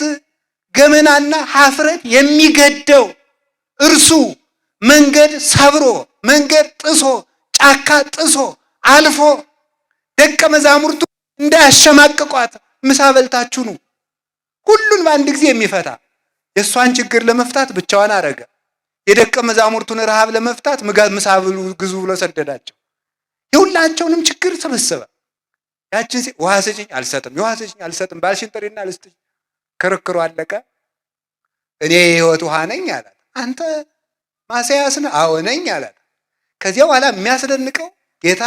ገመናና ሀፍረት የሚገደው እርሱ መንገድ ሰብሮ መንገድ ጥሶ ጫካ ጥሶ አልፎ ደቀ መዛሙርቱ እንዳያሸማቅቋት ምሳ በልታችሁ ነው ሁሉን በአንድ ጊዜ የሚፈታ የእሷን ችግር ለመፍታት ብቻዋን አረገ። የደቀ መዛሙርቱን ረሃብ ለመፍታት ምሳ ብሉ ግዙ ብሎ ሰደዳቸው። የሁላቸውንም ችግር ሰበሰበ። ያችን ውሃ ስጭኝ አልሰጥም፣ ውሃ ስጭኝ አልሰጥም፣ ባልሽን ጥሪና ልስጥሽ። ክርክሩ አለቀ። እኔ የሕይወት ውሃ ነኝ አላት። አንተ ማስያስ ነህ? አዎ ነኝ አላት። ከዚያ በኋላ የሚያስደንቀው ጌታ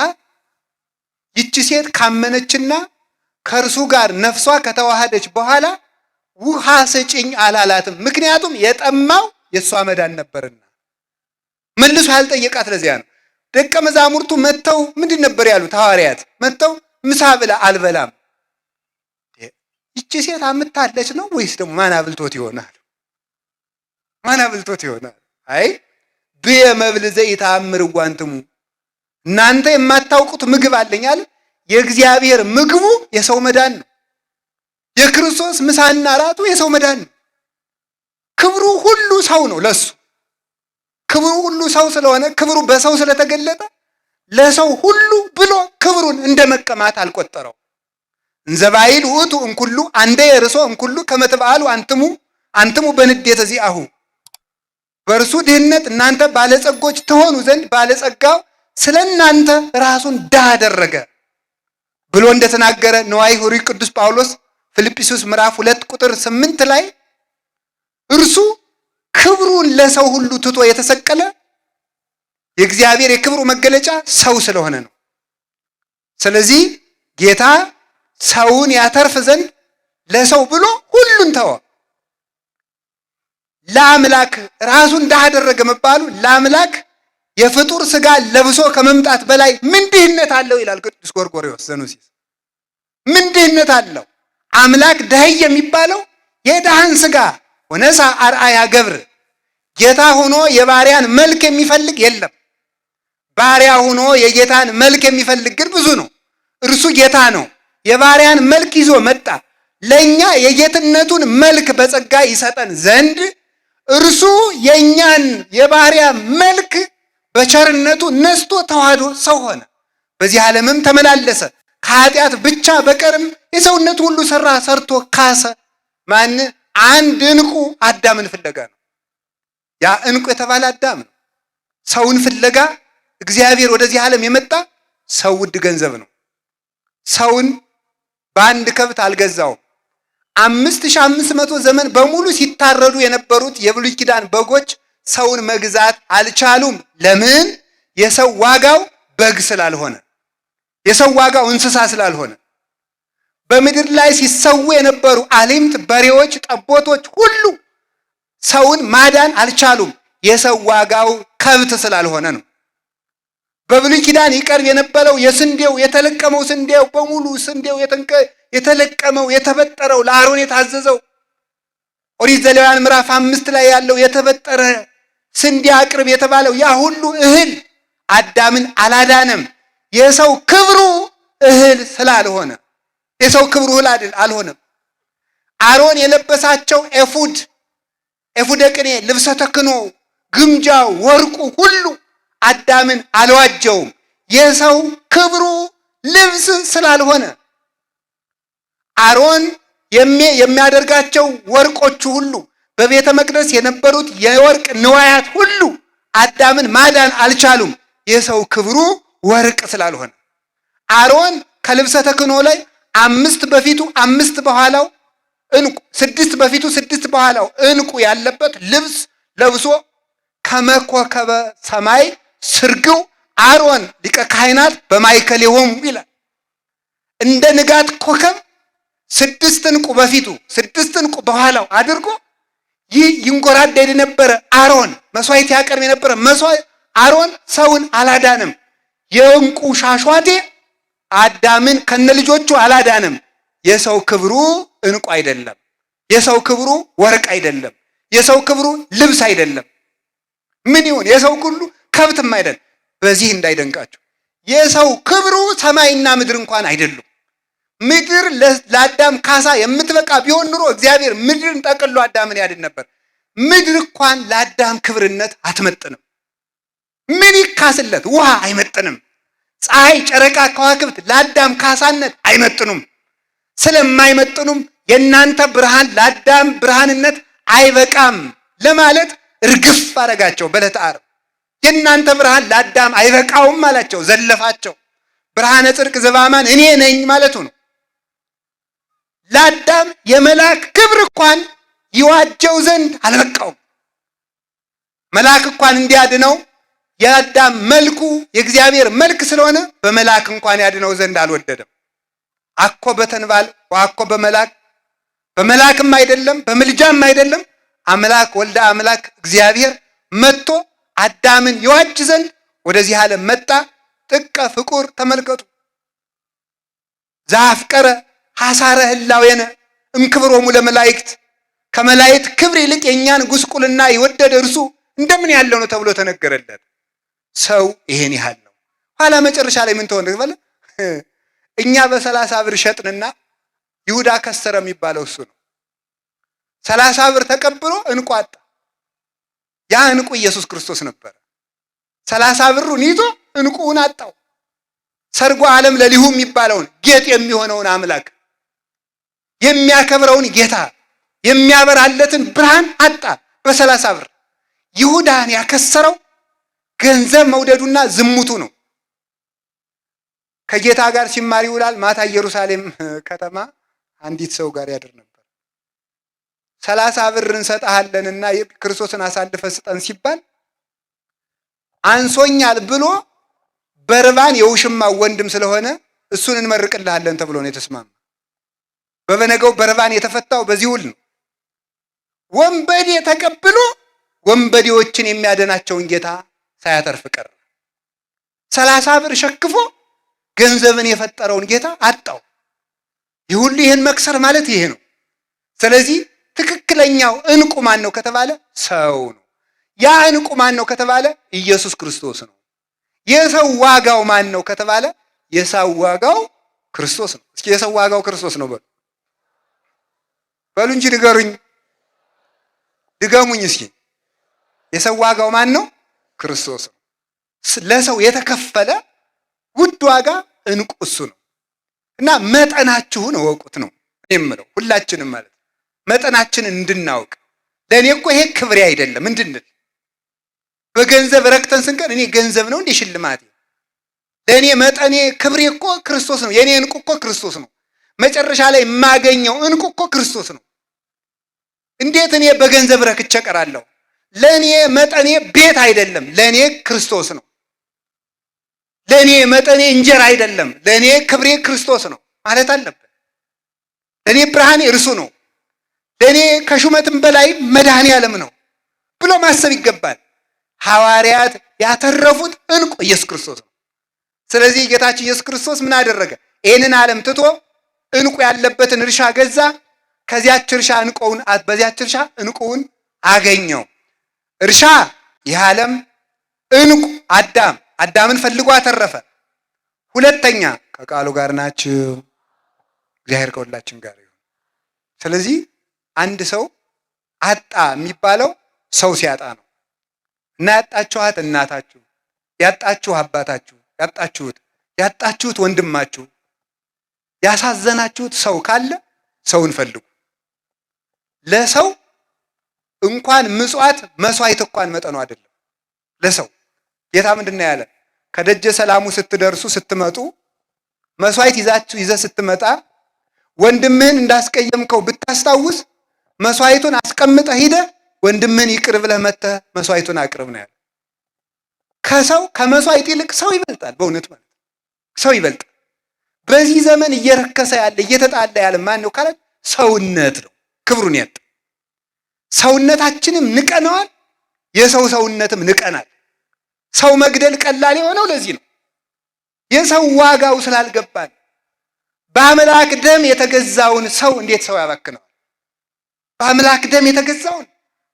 ይቺ ሴት ካመነችና ከእርሱ ጋር ነፍሷ ከተዋሃደች በኋላ ውሃ ስጭኝ አላላትም። ምክንያቱም የጠማው የእሷ መዳን ነበርና መልሶ ያልጠየቃት ለዚያ ነው። ደቀ መዛሙርቱ መጥተው ምንድን ነበር ያሉት? ሐዋርያት መጥተው ምሳ ብላ አልበላም። ይቺ ሴት አምታለች ነው ወይስ ደግሞ ማን አብልቶት ይሆናል? ማን አብልቶት ይሆናል? አይ ብየ መብል ዘኢተአምር ዋንትሙ፣ እናንተ የማታውቁት ምግብ አለኝ አለ። የእግዚአብሔር ምግቡ የሰው መዳን ነው። የክርስቶስ ምሳና ራቱ የሰው መዳን ነው። ክብሩ ሁሉ ሰው ነው። ለሱ ክብሩ ሁሉ ሰው ስለሆነ ክብሩ በሰው ስለተገለጠ ለሰው ሁሉ ብሎ ክብሩን እንደ መቀማት አልቆጠረው። እንዘባይል ውእቱ እንኩሉ አንደ የርሶ እንኩሉ ከመትበአሉ አንትሙ በንዴተ ዚአሁ፣ በእርሱ ድህነት እናንተ ባለጸጎች ትሆኑ ዘንድ ባለጸጋው ስለ እናንተ ራሱን ድሃ አደረገ ብሎ እንደተናገረ ነዋይ ሑሩይ ቅዱስ ጳውሎስ ፊልጵስዩስ ምዕራፍ 2 ቁጥር 8 ላይ እርሱ ክብሩን ለሰው ሁሉ ትቶ የተሰቀለ የእግዚአብሔር የክብሩ መገለጫ ሰው ስለሆነ ነው። ስለዚህ ጌታ ሰውን ያተርፍ ዘንድ ለሰው ብሎ ሁሉን ተወ። ለአምላክ ራሱን ድሃ አደረገ መባሉ ለአምላክ የፍጡር ስጋ ለብሶ ከመምጣት በላይ ምን ድህነት አለው ይላል ቅዱስ ጎርጎርዮስ ዘኑሲስ። ምን ድህነት አለው? አምላክ ደህይ የሚባለው የድሃን ስጋ ወነሳ አርአያ ገብር፣ ጌታ ሆኖ የባሪያን መልክ የሚፈልግ የለም። ባሪያ ሆኖ የጌታን መልክ የሚፈልግ ግን ብዙ ነው። እርሱ ጌታ ነው። የባሪያን መልክ ይዞ መጣ። ለኛ የጌትነቱን መልክ በጸጋ ይሰጠን ዘንድ እርሱ የኛን የባሪያ መልክ በቸርነቱ ነስቶ ተዋህዶ ሰው ሆነ። በዚህ ዓለምም ተመላለሰ። ከኃጢአት ብቻ በቀርም የሰውነቱ ሁሉ ሰርቶ ካሰ። ማን? አንድ ዕንቁ አዳምን ፍለጋ ነው። ያ ዕንቁ የተባለ አዳም ነው። ሰውን ፍለጋ እግዚአብሔር ወደዚህ ዓለም የመጣ ሰው ውድ ገንዘብ ነው። ሰውን በአንድ ከብት አልገዛውም። 5500 ዘመን በሙሉ ሲታረዱ የነበሩት የብሉይ ኪዳን በጎች ሰውን መግዛት አልቻሉም። ለምን? የሰው ዋጋው በግ ስላልሆነ፣ የሰው ዋጋው እንስሳ ስላልሆነ። በምድር ላይ ሲሰዉ የነበሩ አሊምት፣ በሬዎች፣ ጠቦቶች ሁሉ ሰውን ማዳን አልቻሉም። የሰው ዋጋው ከብት ስላልሆነ ነው። በብሉይ ኪዳን ይቀርብ የነበረው የስንዴው የተለቀመው ስንዴው በሙሉ ስንዴው የተለቀመው የተበጠረው ለአሮን የታዘዘው ኦሪት ዘሌዋውያን ምዕራፍ 5 ላይ ያለው የተበጠረ ስንዴ አቅርብ የተባለው ያ ሁሉ እህል አዳምን አላዳነም። የሰው ክብሩ እህል ስላልሆነ፣ የሰው ክብሩ እህል አልሆነም። አሮን የለበሳቸው ኤፉደ ቅኔ፣ ልብሰ ተክህኖ፣ ግምጃው፣ ወርቁ ሁሉ አዳምን አልዋጀውም። የሰው ክብሩ ልብስ ስላልሆነ አሮን የሚያደርጋቸው ወርቆቹ ሁሉ በቤተ መቅደስ የነበሩት የወርቅ ንዋያት ሁሉ አዳምን ማዳን አልቻሉም። የሰው ክብሩ ወርቅ ስላልሆነ አሮን ከልብሰ ተክህኖ ላይ 5 በፊቱ 5 በኋላው ዕንቁ 6 በፊቱ 6 በኋላው ዕንቁ ያለበት ልብስ ለብሶ ከመኮከበ ሰማይ ስርግው አሮን ሊቀ ካህናት በማእከሌሆሙ ይላል። እንደ ንጋት ኮከብ 6 ዕንቁ በፊቱ 6 ዕንቁ በኋላው አድርጎ ይህ ይንጎራደድ የነበረ አሮን መስዋዕት ያቀርብ የነበረ መስዋዕት አሮን ሰውን አላዳንም። የዕንቁ ሻሿቴ አዳምን ከነልጆቹ አላዳንም። የሰው ክብሩ ዕንቁ አይደለም። የሰው ክብሩ ወርቅ አይደለም። የሰው ክብሩ ልብስ አይደለም። ምን ይሁን የሰው ሁሉ ከብትም አይደለም። በዚህ እንዳይደንቃቸው የሰው ክብሩ ሰማይና ምድር እንኳን አይደሉም። ምድር ለአዳም ካሳ የምትበቃ ቢሆን ኑሮ እግዚአብሔር ምድርን ጠቅሎ አዳምን ያድን ነበር። ምድር እንኳን ለአዳም ክብርነት አትመጥንም። ምን ይካስለት? ውሃ አይመጥንም። ፀሐይ፣ ጨረቃ፣ ከዋክብት ለአዳም ካሳነት አይመጥኑም። ስለማይመጥኑም የእናንተ ብርሃን ለአዳም ብርሃንነት አይበቃም ለማለት እርግፍ አረጋቸው። በዕለተ ዓርብ የእናንተ ብርሃን ለአዳም አይበቃውም አላቸው፣ ዘለፋቸው። ብርሃነ ጽድቅ ዘበአማን እኔ ነኝ ማለቱ ነው። ለአዳም የመልአክ ክብር እንኳን ይዋጀው ዘንድ አልበቃውም። መልአክ እንኳን እንዲያድነው የአዳም መልኩ የእግዚአብሔር መልክ ስለሆነ በመልአክ እንኳን ያድነው ዘንድ አልወደደም። አኮ በተንባል ወአኮ በመልአክ በመልአክም አይደለም በምልጃም አይደለም አምላክ ወልደ አምላክ እግዚአብሔር መጥቶ አዳምን ይዋጅ ዘንድ ወደዚህ ዓለም መጣ። ጥቀ ፍቁር ተመልከቱ። ዘአፍቀረ ሐሳረ ህላዌነ እምክብሮሙ ለመላእክት ከመላእክት ክብር ይልቅ የኛን ጉስቁልና የወደደ እርሱ እንደምን ያለው ነው ተብሎ ተነገረለት። ሰው ይሄን ያህል ነው። ኋላ መጨረሻ ላይ ምን ተሆነ ተባለ? እኛ በ30 ብር ሸጥንና ይሁዳ ከሰረ የሚባለው እሱ ነው። 30 ብር ተቀብሎ ዕንቁ አጣ። ያ ዕንቁ ኢየሱስ ክርስቶስ ነበር። 30 ብሩን ይዞ ዕንቁን አጣው። ሰርጎ ዓለም ለሊሁ የሚባለውን ጌጥ የሚሆነውን አምላክ የሚያከብረውን ጌታ የሚያበራለትን ብርሃን አጣ በ30 ብር። ይሁዳን ያከሰረው ገንዘብ መውደዱና ዝሙቱ ነው። ከጌታ ጋር ሲማር ይውላል። ማታ ኢየሩሳሌም ከተማ አንዲት ሰው ጋር ያድር ነበር። 30 ብር እንሰጣለንና ክርስቶስን አሳልፈ ስጠን ሲባል አንሶኛል ብሎ በርባን የውሽማው ወንድም ስለሆነ እሱን እንመርቅልሃለን ተብሎ ነው የተስማማ። በበነገው በርባን የተፈታው በዚህ ውል ነው። ወንበዴ ተቀብሎ ወንበዴዎችን የሚያደናቸውን ጌታ ሳያተርፍ ቀረ። 30 ብር ሸክፎ ገንዘብን የፈጠረውን ጌታ አጣው። ይህ ሁሉ ይህን መክሰር ማለት ይሄ ነው። ስለዚህ ትክክለኛው ዕንቁ ማን ነው ከተባለ ሰው ነው። ያ ዕንቁ ማን ነው ከተባለ ኢየሱስ ክርስቶስ ነው። የሰው ዋጋው ማን ነው ከተባለ የሰው ዋጋው ክርስቶስ ነው። እስኪ የሰው ዋጋው ክርስቶስ ነው በሉ እንጂ ንገሩኝ፣ ድገሙኝ እስኪ። የሰው ዋጋው ማን ነው? ክርስቶስ ነው። ለሰው የተከፈለ ውድ ዋጋ ዕንቁ እሱ ነው። እና መጠናችሁን እወቁት ነው የምለው፣ ሁላችንም ማለት መጠናችንን እንድናውቅ። ለእኔ እኮ ይሄ ክብሬ አይደለም እንድንል። በገንዘብ ረክተን ስንቀር እኔ ገንዘብ ነው እንዴ ሽልማቴ? ለእኔ መጠኔ ክብሬ እኮ ክርስቶስ ነው። የእኔ ዕንቁ እኮ ክርስቶስ ነው። መጨረሻ ላይ የማገኘው ዕንቁ እኮ ክርስቶስ ነው። እንዴት እኔ በገንዘብ ረክቼ ቀራለሁ? ለእኔ መጠኔ ቤት አይደለም፣ ለእኔ ክርስቶስ ነው። ለእኔ መጠኔ እንጀራ አይደለም፣ ለእኔ ክብሬ ክርስቶስ ነው ማለት አለብን። ለእኔ ብርሃኔ እርሱ ነው፣ ለእኔ ከሹመትም በላይ መድኃኔ ዓለም ነው ብሎ ማሰብ ይገባል። ሐዋርያት ያተረፉት ዕንቁ ኢየሱስ ክርስቶስ ነው። ስለዚህ ጌታችን ኢየሱስ ክርስቶስ ምን አደረገ? ይህንን ዓለም ትቶ ዕንቁ ያለበትን እርሻ ገዛ። በዚያች እርሻ ዕንቁውን አገኘው። እርሻ ይህ ዓለም፣ ዕንቁ አዳምን ፈልጎ አተረፈ። ሁለተኛ ከቃሉ ጋር ናችሁ፣ እግዚአብሔር ከሁላችን ጋር ይሁን። ስለዚህ አንድ ሰው አጣ የሚባለው ሰው ሲያጣ ነው። እና ያጣችኋት እናታችሁ፣ ያጣችሁ አባታችሁ፣ ያጣችሁት ወንድማችሁ፣ ያሳዘናችሁት ሰው ካለ ሰውን ፈልጉ። ለሰው እንኳን ምጽዋት መስዋዕት እንኳን መጠኑ አይደለም። ለሰው ጌታ ምንድን ነው ያለ? ከደጀ ሰላሙ ስትደርሱ ስትመጡ መስዋዕት ይዘህ ስትመጣ ወንድምህን እንዳስቀየምከው ብታስታውስ መስዋዕቱን አስቀምጠህ ሂደህ ወንድምህን ይቅር ብለህ መጥተህ መስዋዕቱን አቅርብ ነው ያለ። ከመስዋዕት ይልቅ ሰው ይበልጣል። በእውነት ማለት ሰው ይበልጣል። በዚህ ዘመን እየረከሰ ያለ እየተጣላ ያለ ማን ነው ካለ ሰውነት ነው ክብሩን ያጣ። ሰውነታችንም ንቀነዋል፣ የሰው ሰውነትም ንቀናል። ሰው መግደል ቀላል የሆነው ለዚህ ነው። የሰው ዋጋው ስላልገባን። በአምላክ ደም የተገዛውን ሰው እንዴት ሰው ያባክነዋል? በአምላክ ደም የተገዛውን፣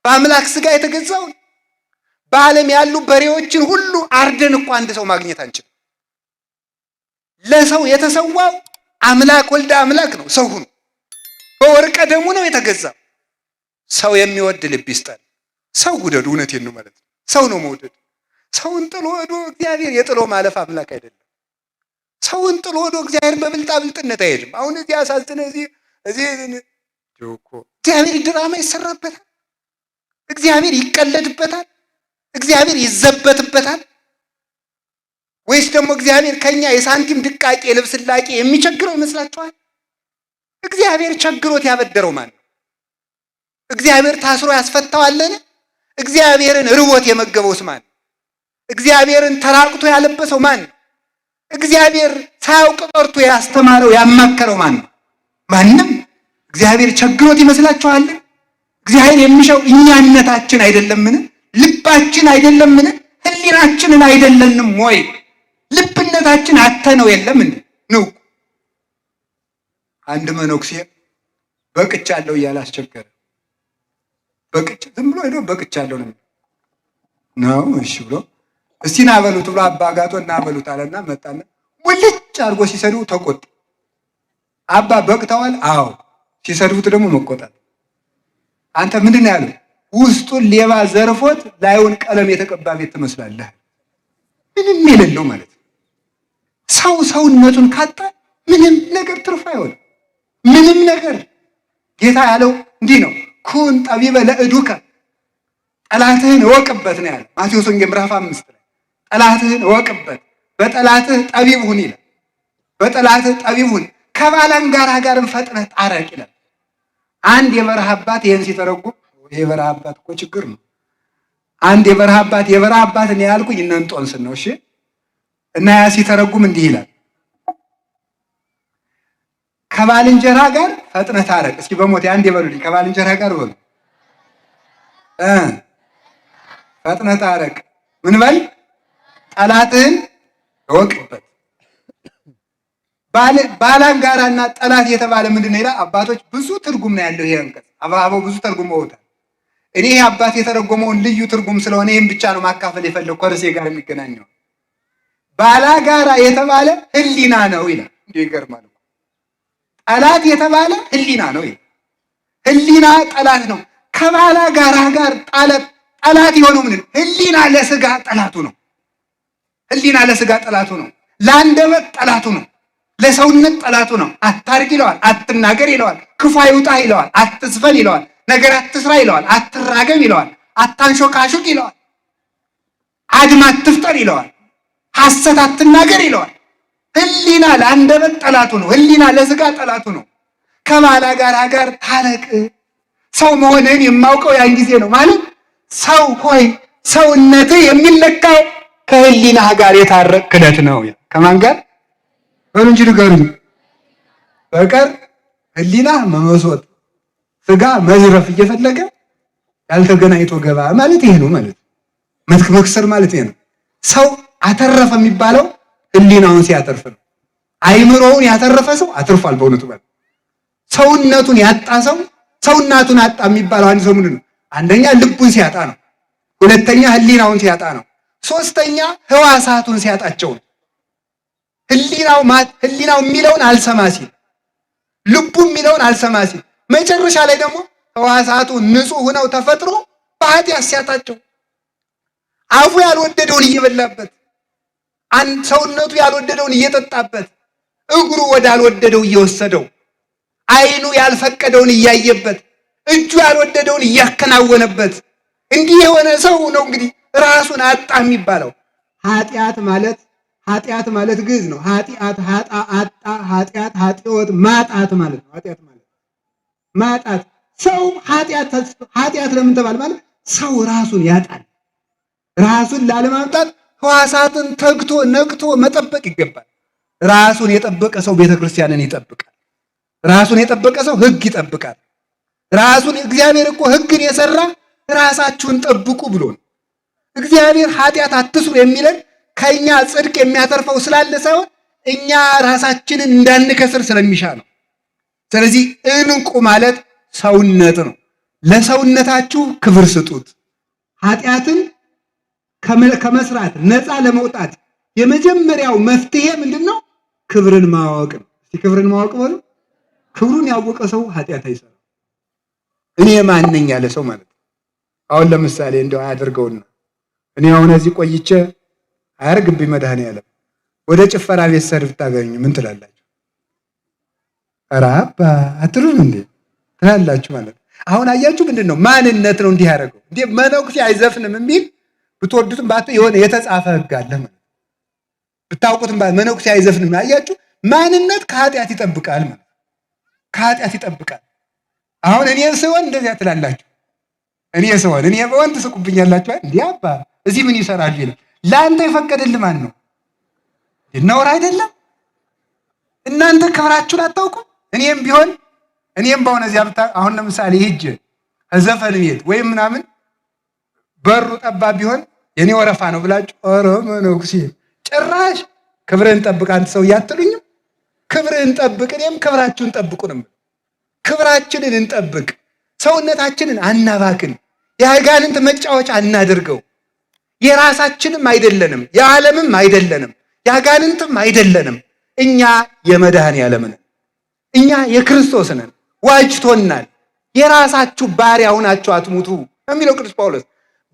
በአምላክ ስጋ የተገዛውን በዓለም ያሉ በሬዎችን ሁሉ አርደን እኮ አንድ ሰው ማግኘት አንችልም። ለሰው የተሰዋው አምላክ ወልደ አምላክ ነው። ሰው ሁኑ በወርቀ ደሙ ነው የተገዛው። ሰው የሚወድ ልብ ይስጠን። ሰው ውደዱ። እውነቴን ነው ማለት ነው። ሰው ነው መውደድ። ሰውን ጥሎ ወዶ እግዚአብሔር የጥሎ ማለፍ አምላክ አይደለም። ሰውን ጥሎ ወዶ እግዚአብሔር በብልጣ ብልጥነት አይሄድም። አሁን እዚህ አሳዝነ እዚህ እግዚአብሔር ድራማ ይሰራበታል። እግዚአብሔር ይቀለድበታል። እግዚአብሔር ይዘበትበታል። ወይስ ደግሞ እግዚአብሔር ከኛ የሳንቲም ድቃቄ የልብስ ላቄ የሚቸግረው ይመስላችኋል? እግዚአብሔር ቸግሮት ያበደረው ማን ነው? እግዚአብሔር ታስሮ ያስፈታዋለን? እግዚአብሔርን ርቦት የመገበውስ ማን ነው? እግዚአብሔርን ተራቅቶ ያለበሰው ማን ነው? እግዚአብሔር ሳያውቅ ቀርቶ ያስተማረው ያማከረው ማን ነው? ማንም። እግዚአብሔር ቸግሮት ይመስላችኋል? እግዚአብሔር የሚሻው እኛነታችን አይደለምን? ልባችን አይደለምን? ህሊናችንን አይደለንም ወይ? ልብነታችን አተነው የለምን ነው። አንድ መነኩሴ በቅቻለሁ እያለ አስቸገረ። በቅቻ ዝም ብሎ ሄዶ በቅቻለሁ ነው። እሺ ብሎ እስቲ ና በሉት ብሎ አባ ጋቶ ና በሉት አለና መጣና ሙልጭ አድርጎ ሲሰድቡ ተቆጣ። አባ በቅተዋል? አዎ። ሲሰድቡት ደግሞ መቆጣት። አንተ ምንድን ነው ያለው? ውስጡን ሌባ ዘርፎት ላዩን ቀለም የተቀባ ቤት ትመስላለህ። ምንም የሌለው ማለት ነው። ሰው ሰውነቱን ካጣ ምንም ነገር ትርፍ አይሆንም። ምንም ነገር። ጌታ ያለው እንዲህ ነው፣ ኩን ጠቢበ ለእዱከ፣ ጠላትህን እወቅበት ነው ያለው ማቴዎስ ወንጌል ምዕራፍ 5 ላይ። ጠላትህን እወቅበት፣ በጠላትህ ጠቢብ ሁን ይላል። በጠላትህ ጠቢብ ሁን፣ ከባላንጋራ ጋርም ፈጥነህ ጣረቅ ይላል። አንድ የበረሃ አባት ይህን ሲተረጉም፣ ይሄ የበረሃ አባት እኮ ችግር ነው። አንድ የበረሃ አባት እኔ ያልኩኝ እነ እንጦንስን ነው። እሺ። እና ያ ሲተረጉም እንዲህ ይላል፣ ከባልንጀራ ጋር ፈጥነህ ታረቅ። እስኪ በሞት አንድ የበሉልኝ፣ ከባልንጀራ ጋር በሉ ፈጥነህ ታረቅ። ምን በል? ጠላትህን እወቅበት። ባላንጋራና ጠላት የተባለ ምንድን ነው ይላል? አባቶች ብዙ ትርጉም ነው ያለው ይሄ አንቀጽ። አባባው ብዙ ተርጉመውታል። እኔ አባት የተረጎመውን ልዩ ትርጉም ስለሆነ ይህን ብቻ ነው ማካፈል የፈለኩ ከርሴ ጋር የሚገናኘው። ባላጋራ የተባለ ህሊና ነው ይላል። እንዴ ይገርማል። ጠላት የተባለ ህሊና ነው ይላል። ህሊና ጠላት ነው። ከባላጋራ ጋር ጠላት የሆነው ምንድን ነው? ህሊና ለስጋ ጠላቱ ነው። ህሊና ለስጋ ጠላቱ ነው። ለአንደበት ጠላቱ ነው። ለሰውነት ጠላቱ ነው። አታርቅ ይለዋል፣ አትናገር ይለዋል፣ ክፉ አይውጣህ ይለዋል፣ አትዝፈን ይለዋል፣ ነገር አትስራ ይለዋል፣ አትራገም ይለዋል፣ አታንሾካሹቅ ይለዋል፣ አድማ አትፍጠር ይለዋል፣ ሐሰት አትናገር ይለዋል። ህሊና ለአንደበት ጠላቱ ነው። ህሊና ለስጋ ጠላቱ ነው። ከባላጋራ ጋር ታረቅ። ሰው መሆንህን የማውቀው ያን ጊዜ ነው ማለት ሰው ሆይ ሰውነትህ የሚለካው ከህሊናህ ጋር የታረቅ ክለት ነው። ከማን ጋር በሉ እንጂ ንገሩኝ። በቀር ህሊና መመስወጥ ስጋ መዝረፍ እየፈለገ ያልተገናኝቶ ገባ ማለት ይሄ ነው ማለት መክሰር ማለት ይሄ ነው። ሰው አተረፈ የሚባለው ህሊናውን ሲያተርፍ ነው። አይምሮውን ያተረፈ ሰው አትርፏል በእውነቱ ማለት። ሰውነቱን ያጣ ሰው ሰውነቱን አጣ የሚባለው አንድ ሰው ምንድን ነው? አንደኛ ልቡን ሲያጣ ነው። ሁለተኛ ህሊናውን ሲያጣ ነው። ሶስተኛ ህዋሳቱን ሲያጣቸው ነው። ህሊናው የሚለውን አልሰማ ሲል፣ ልቡ የሚለውን አልሰማ ሲል፣ መጨረሻ ላይ ደግሞ ህዋሳቱ ንጹህ ሆነው ተፈጥሮ በኃጢአት ሲያጣቸው፣ አፉ ያልወደደውን እየበላበት፣ ሰውነቱ ያልወደደውን እየጠጣበት፣ እግሩ ወዳልወደደው እየወሰደው፣ ዓይኑ ያልፈቀደውን እያየበት፣ እጁ ያልወደደውን እያከናወነበት እንዲህ የሆነ ሰው ነው እንግዲህ ራሱን አጣ የሚባለው። ኃጢአት ማለት ግዕዝ ነው። ኃጢአት፣ ኃጣ፣ አጣ፣ ኃጢአት፣ ኃጢወት፣ ማጣት ማለት ነው። ኃጢአት ማለት ማጣት። ሰው ኃጢአት ለምን ተባለ ማለት ሰው ራሱን ያጣል። ራሱን ላለማምጣት ሕዋሳትን ተግቶ ነቅቶ መጠበቅ ይገባል። ራሱን የጠበቀ ሰው ቤተክርስቲያንን ይጠብቃል። ራሱን የጠበቀ ሰው ሕግ ይጠብቃል። ራሱን እግዚአብሔር እኮ ሕግን የሰራ ራሳችሁን ጠብቁ ብሎ ነው። እግዚአብሔር ኃጢአት አትስሩ የሚለን ከኛ ጽድቅ የሚያተርፈው ስላለ ሳይሆን እኛ ራሳችንን እንዳንከስር ስለሚሻ ነው። ስለዚህ እንቁ ማለት ሰውነት ነው። ለሰውነታችሁ ክብር ስጡት። ኃጢአትን ከመስራት ነፃ ለመውጣት የመጀመሪያው መፍትሄ ምንድነው? ክብርን ማወቅ ነው። እስቲ ክብርን ማወቅ በሉ። ክብሩን ያወቀ ሰው ኃጢአት አይሰራም። እኔ ማን ነኝ ያለ ሰው ማለት ነው። አሁን ለምሳሌ እንደው አያደርገውና እኔ አሁን እዚህ ቆይቼ አያርግብኝ መድኃኔዓለም ወደ ጭፈራ ቤት ሰርፍ ታገኙ ምን ትላላችሁ? ኧረ አባ አትሉም እንዴ ትላላችሁ ማለት ነው። አሁን አያችሁ ምንድነው? ማንነት ነው እንዲህ ያደረገው። እንዴ መነኩሴ አይዘፍንም የሚል ብትወዱትም ባቱ የሆነ የተጻፈ ሕግ አለ ማለት ብታውቁትም መነኩሴ አይዘፍንም። አያችሁ ማንነት ከኃጢአት ይጠብቃል ማለት ከኃጢአት ይጠብቃል። አሁን እኔ ስሆን እንደዚያ ትላላችሁ። እኔ ስሆን እኔ በወን ትስቁብኛላችሁ። እንዴ አባ እዚህ ምን ይሰራል ይላል። ለአንተ የፈቀደልህ ማን ነው? ነውር አይደለም? እናንተ ክብራችሁን አታውቁም? እኔም በሆነ እዚያ አሁን ለምሳሌ ሂጅ ዘፈን ቤት ወይም ምናምን በሩ ጠባብ ቢሆን የኔ ወረፋ ነው ብላችሁ ኧረ መነኩሴ ጭራሽ ክብርህን ጠብቅ አንተ ሰው እያትሉኝም ክብርህን ጠብቅ። እኔም ክብራችሁን ጠብቁ ነው። ክብራችንን እንጠብቅ። ሰውነታችንን አናባክን። የአጋንንት መጫወቻ አናድርገው። የራሳችንም አይደለንም፣ የዓለምም አይደለንም፣ የአጋንንትም አይደለንም። እኛ የመድኃኔዓለም ነን። እኛ የክርስቶስ ነን። ዋጅቶናል። የራሳችሁ ባሪያ ሆናችሁ አትሙቱ የሚለው ቅዱስ ጳውሎስ።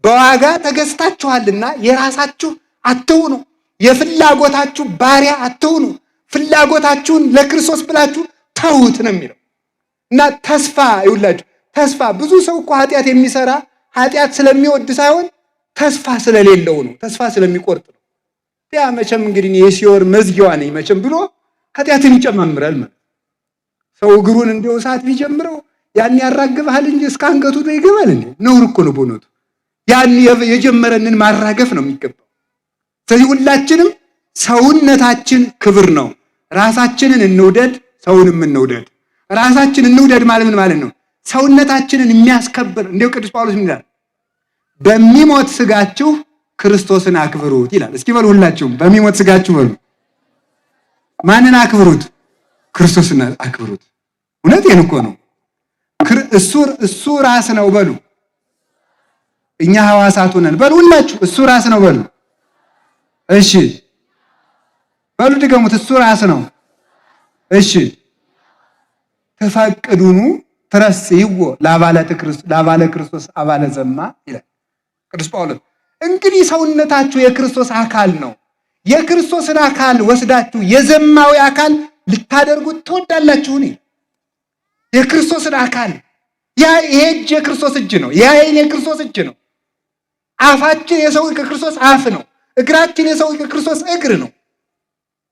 በዋጋ ተገዝታችኋልና የራሳችሁ አትሁኑ፣ የፍላጎታችሁ ባሪያ አትሁኑ፣ ፍላጎታችሁን ለክርስቶስ ብላችሁ ተዉት ነው የሚለው እና ተስፋ ይውላችሁ። ተስፋ ብዙ ሰው እኮ ኃጢአት የሚሰራ ኃጢአት ስለሚወድ ሳይሆን ተስፋ ስለሌለው ነው፣ ተስፋ ስለሚቆርጥ ነው። ያ መቼም እንግዲህ የሲኦል መዝጊያዋ ነኝ መቼም ብሎ ኃጢአትን ይጨማምራል ማለት ሰው እግሩን እንደው ሰዓት ቢጀምረው ያን ያራግባል እንጂ እስከ አንገቱ ነው ይገባል እንዴ? ነውር እኮ ነው በእውነቱ። ያን የጀመረንን ማራገፍ ነው የሚገባው። ስለዚህ ሁላችንም ሰውነታችን ክብር ነው። ራሳችንን እንውደድ፣ ሰውንም እንውደድ። ራሳችንን እንውደድ ማለት ምን ማለት ነው? ሰውነታችንን የሚያስከብር እንደው ቅዱስ ጳውሎስ ምን ይላል? በሚሞት ስጋችሁ ክርስቶስን አክብሩት ይላል። እስኪ በሉ ሁላችሁም በሚሞት ስጋችሁ በሉ። ማንን አክብሩት? ክርስቶስን አክብሩት። እውነቴን እኮ ነው። እሱ ራስ ነው በሉ። እኛ ሐዋሳቱ ነን በሉ ሁላችሁ። እሱ ራስ ነው በሉ። እሺ በሉ ድገሙት። እሱ ራስ ነው። እሺ ተፈቅዱኑ ትረስይዎ ለአባለ ክርስቶስ አባለ ዘማ ይላል ቅዱስ ጳውሎስ። እንግዲህ ሰውነታችሁ የክርስቶስ አካል ነው። የክርስቶስን አካል ወስዳችሁ የዘማዊ አካል ልታደርጉት ትወዳላችሁን? የክርስቶስን አካል ይሄ እጅ የክርስቶስ እጅ ነው። ይሄ ዓይን የክርስቶስ እጅ ነው። አፋችን የሰው የክርስቶስ አፍ ነው። እግራችን የሰው የክርስቶስ እግር ነው።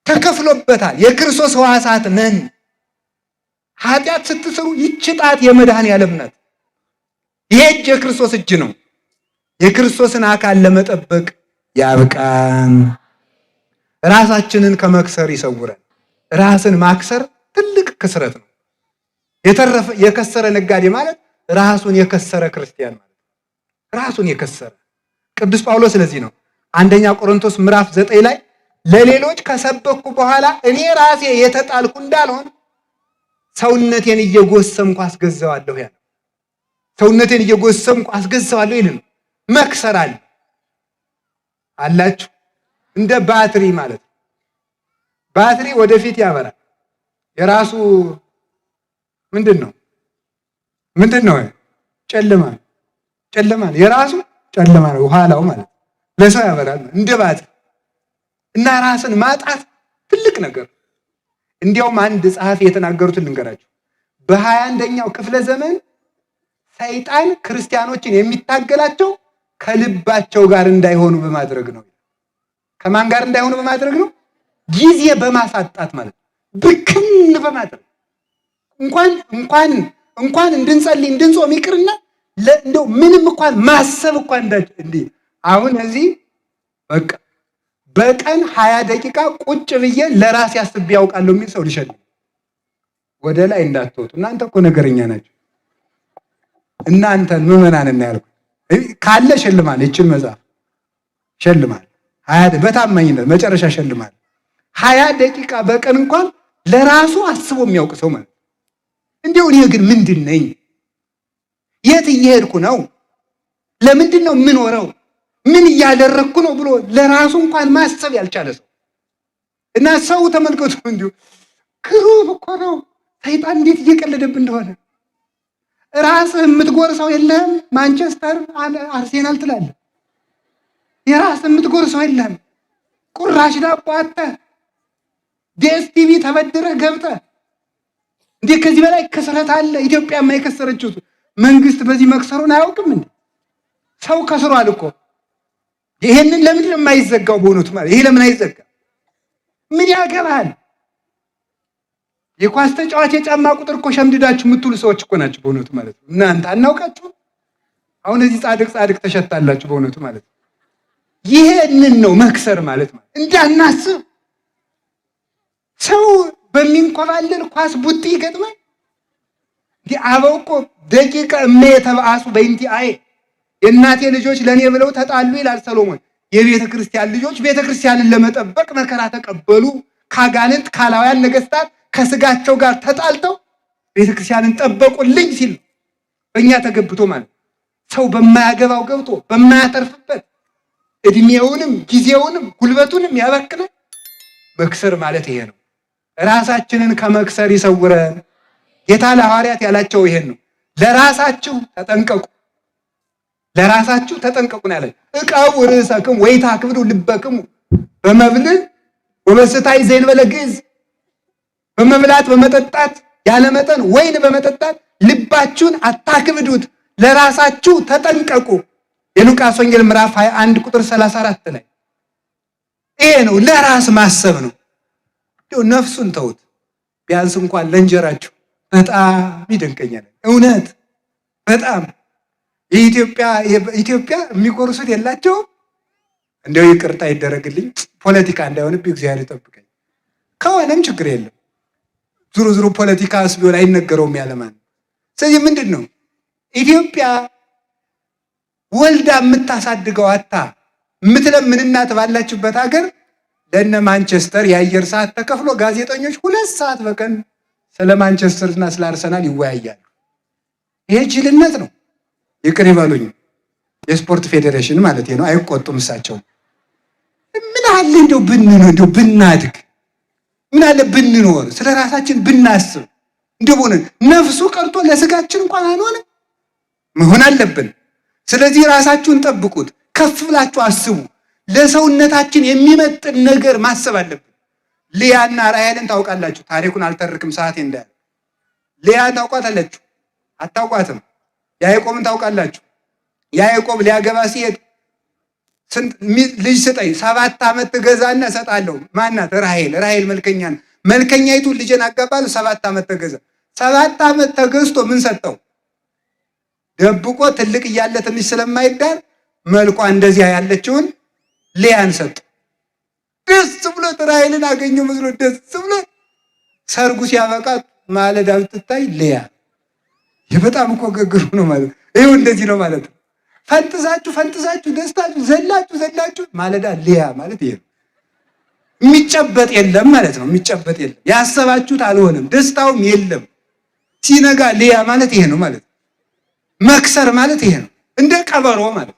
ተከፍሎበታል። የክርስቶስ ሕዋሳት ነን። ኃጢአት ስትሰሩ ይህች ጣት የመድኃኔዓለም ናት። ይሄ እጅ የክርስቶስ እጅ ነው። የክርስቶስን አካል ለመጠበቅ ያብቃን። ራሳችንን ከመክሰር ይሰውረን። ራስን ማክሰር ትልቅ ክስረት ነው። የከሰረ ነጋዴ ማለት ራሱን የከሰረ ክርስቲያን ማለት ራሱን የከሰረ ቅዱስ ጳውሎስ። ስለዚህ ነው አንደኛ ቆሮንቶስ ምዕራፍ 9 ላይ ለሌሎች ከሰበኩ በኋላ እኔ ራሴ የተጣልኩ እንዳልሆን ሰውነቴን እየጎሰምኩ አስገዛዋለሁ ያለው። ሰውነቴን እየጎሰምኩ አስገዛዋለሁ ይልን መክሰራል አላችሁ። እንደ ባትሪ ማለት ነው። ባትሪ ወደፊት ያበራል። የራሱ ምንድን ነው? ጨለማ ነው። የራሱ ጨለማ ነው። ኋላው ማለት ለሰው ያበራል እንደ ባትሪ እና ራስን ማጣት ትልቅ ነገር። እንዲያውም አንድ ጸሐፊ የተናገሩትን ልንገራችሁ። በ21ኛው ክፍለ ዘመን ሰይጣን ክርስቲያኖችን የሚታገላቸው ከልባቸው ጋር እንዳይሆኑ በማድረግ ነው። ከማን ጋር እንዳይሆኑ በማድረግ ነው? ጊዜ በማሳጣት ማለት ብክን በማድረግ እንኳን እንድንጸልይ እንድንጾም ይቅርና እንደው ምንም እንኳን ማሰብ እንኳን እንዲህ አሁን እዚህ በቃ በቀን 20 ደቂቃ ቁጭ ብዬ ለራሴ አስቤ ያውቃለሁ የሚል ሰው ልሸልም። ወደ ላይ እንዳትወጡ እናንተ እኮ ነገረኛ ናቸው። እናንተን ምዕመናን ያልኩ ካለ ሸልማል። ይችን መጽሐፍ ሸልማል። 20 በታማኝነት መጨረሻ ሸልማል። 20 ደቂቃ በቀን እንኳን ለራሱ አስቦ የሚያውቅ ሰው ማለት እንዴው እኔ ግን ምንድን ነኝ? የት እየሄድኩ ነው? ለምንድን ነው የምኖረው? ምን እያደረግኩ ነው ብሎ ለራሱ እንኳን ማሰብ ያልቻለ ሰው እና ሰው ተመልከቱ እንዲሁ ክሩብ እኮ ነው። ሰይጣን እንዴት እየቀለደብን እንደሆነ ራስህ የምትጎርሰው የለህም። ማንቸስተር አርሴናል ትላለህ። የራስህ የምትጎርሰው የለህም። ቁራሽ ዳቦ አጥተህ ዲኤስቲቪ ተበድረህ ገብተህ እንዴ ከዚህ በላይ ክስረት አለ? ኢትዮጵያ የማይከሰረችው መንግስት በዚህ መክሰሩን አያውቅም እንዴ? ሰው ከስሯል እኮ። ይሄንን ለምን የማይዘጋው? በእውነቱ ማለት ይሄ ለምን አይዘጋ? ምን ያገባል? የኳስ ተጫዋች የጫማ ቁጥር እኮ ሸምድዳችሁ የምትውሉ ሰዎች እኮ ናችሁ በእውነቱ ማለት ነው። እናንተ አናውቃችሁ? አሁን እዚህ ጻድቅ ተሸታላችሁ በእውነቱ ማለት ነው። ይሄንን ነው መክሰር ማለት ነው። እንዳናስብ ሰው በሚንኮባለል ኳስ ቡጢ ይገጥማል። እንዲህ አበው እኮ ደቂቀ እመ የተባአሱ በእንቲ አይ የእናቴ ልጆች ለእኔ ብለው ተጣሉ ይላል ሰሎሞን። የቤተ ክርስቲያን ልጆች ቤተ ክርስቲያንን ለመጠበቅ መከራ ተቀበሉ። ካጋንንት ካላውያን ነገስታት ከስጋቸው ጋር ተጣልተው ቤተ ክርስቲያንን ጠበቁልኝ ሲል በእኛ ተገብቶ ማለት ሰው በማያገባው ገብቶ በማያተርፍበት እድሜውንም ጊዜውንም ጉልበቱንም ያበክናል። መክሰር ማለት ይሄ ነው። ራሳችንን ከመክሰር ይሰውረን። ጌታ ለሐዋርያት ያላቸው ይሄን ነው። ለራሳችሁ ተጠንቀቁ፣ ለራሳችሁ ተጠንቀቁ ነው ያለ። ዕቀቡ ርእሰክሙ ወኢታክብዱ ልበክሙ በመብል ወበስታይ ዘእንበለ ግዕዝ። በመብላት በመጠጣት ያለመጠን ወይን በመጠጣት ልባችሁን አታክብዱት፣ ለራሳችሁ ተጠንቀቁ። የሉቃስ ወንጌል ምዕራፍ 21 ቁጥር 34 ላይ ይሄ ነው ለራስ ማሰብ ነው። ነፍሱን ተውት። ቢያንስ እንኳን ለእንጀራችሁ በጣም ይደንቀኛል። እውነት በጣም ኢትዮጵያ የሚቆርሱት የላቸውም። እንደው ይቅርታ ይደረግልኝ፣ ፖለቲካ እንዳይሆንብኝ እግዚአብሔር ይጠብቀኝ። ከሆነም ችግር የለም። ዙሩ ፖለቲካስ ቢሆን አይነገረውም ያለማን። ስለዚህ ምንድን ነው ኢትዮጵያ ወልዳ የምታሳድገው አታ የምትለምን እናት ባላችሁበት ሀገር ለነ ማንቸስተር የአየር ሰዓት ተከፍሎ ጋዜጠኞች 2 ሰዓት በቀን ስለ ማንቸስተር እና ስለ አርሰናል ይወያያሉ። ይሄ ጅልነት ነው። ይቅር ይበሉኝ። የስፖርት ፌዴሬሽን ማለት ነው። አይቆጡም እሳቸው። ምን አለ እንደው ብናድግ፣ ምን አለ ብንኖር፣ ስለ ራሳችን ብናስብ። እንደው ነፍሱ ቀርቶ ለስጋችን እንኳን አንሆን መሆን አለብን። ስለዚህ ራሳችሁን ጠብቁት፣ ከፍ ብላችሁ አስቡ። ለሰውነታችን የሚመጥን ነገር ማሰብ አለብን። ልያና ራሔልን ታውቃላችሁ። ታሪኩን አልተርክም ሰዓት እንዳለ። ልያ ታውቋታላችሁ? አታውቋትም? ያዕቆብን ታውቃላችሁ? ያዕቆብ ሊያገባ ሲሄድ ልጅ ስጠኝ 7 ዓመት ትገዛና እሰጣለሁ። ማናት? ራሔል መልከኛይቱ ልጅን አጋባለሁ 7 ዓመት ተገዛ። 7 ዓመት ተገዝቶ ምን ሰጠው? ደብቆ ትልቅ እያለ ትንሽ ስለማይዳር መልኳ እንደዚያ ያለችውን ልያን ሰጠ። ደስ ብሎ ራሔልን አገኘው መስሎ ደስ ብሎ ሰርጉ ሲያበቃ ማለዳ ብትታይ ልያ። በጣም እኮ ገግሩ ነው ማለት ይሄው እንደዚህ ነው ማለት ነው። ፈንጥዛችሁ ደስታችሁ ዘላችሁ ማለዳ ልያ ማለት ይሄ ነው። የሚጨበጥ የለም ማለት ነው። የሚጨበጥ የለም። ያሰባችሁት አልሆነም፣ ደስታውም የለም። ሲነጋ ልያ ማለት ይሄ ነው ማለት ነው። መክሰር ማለት ይሄ ነው። እንደ ቀበሮ ማለት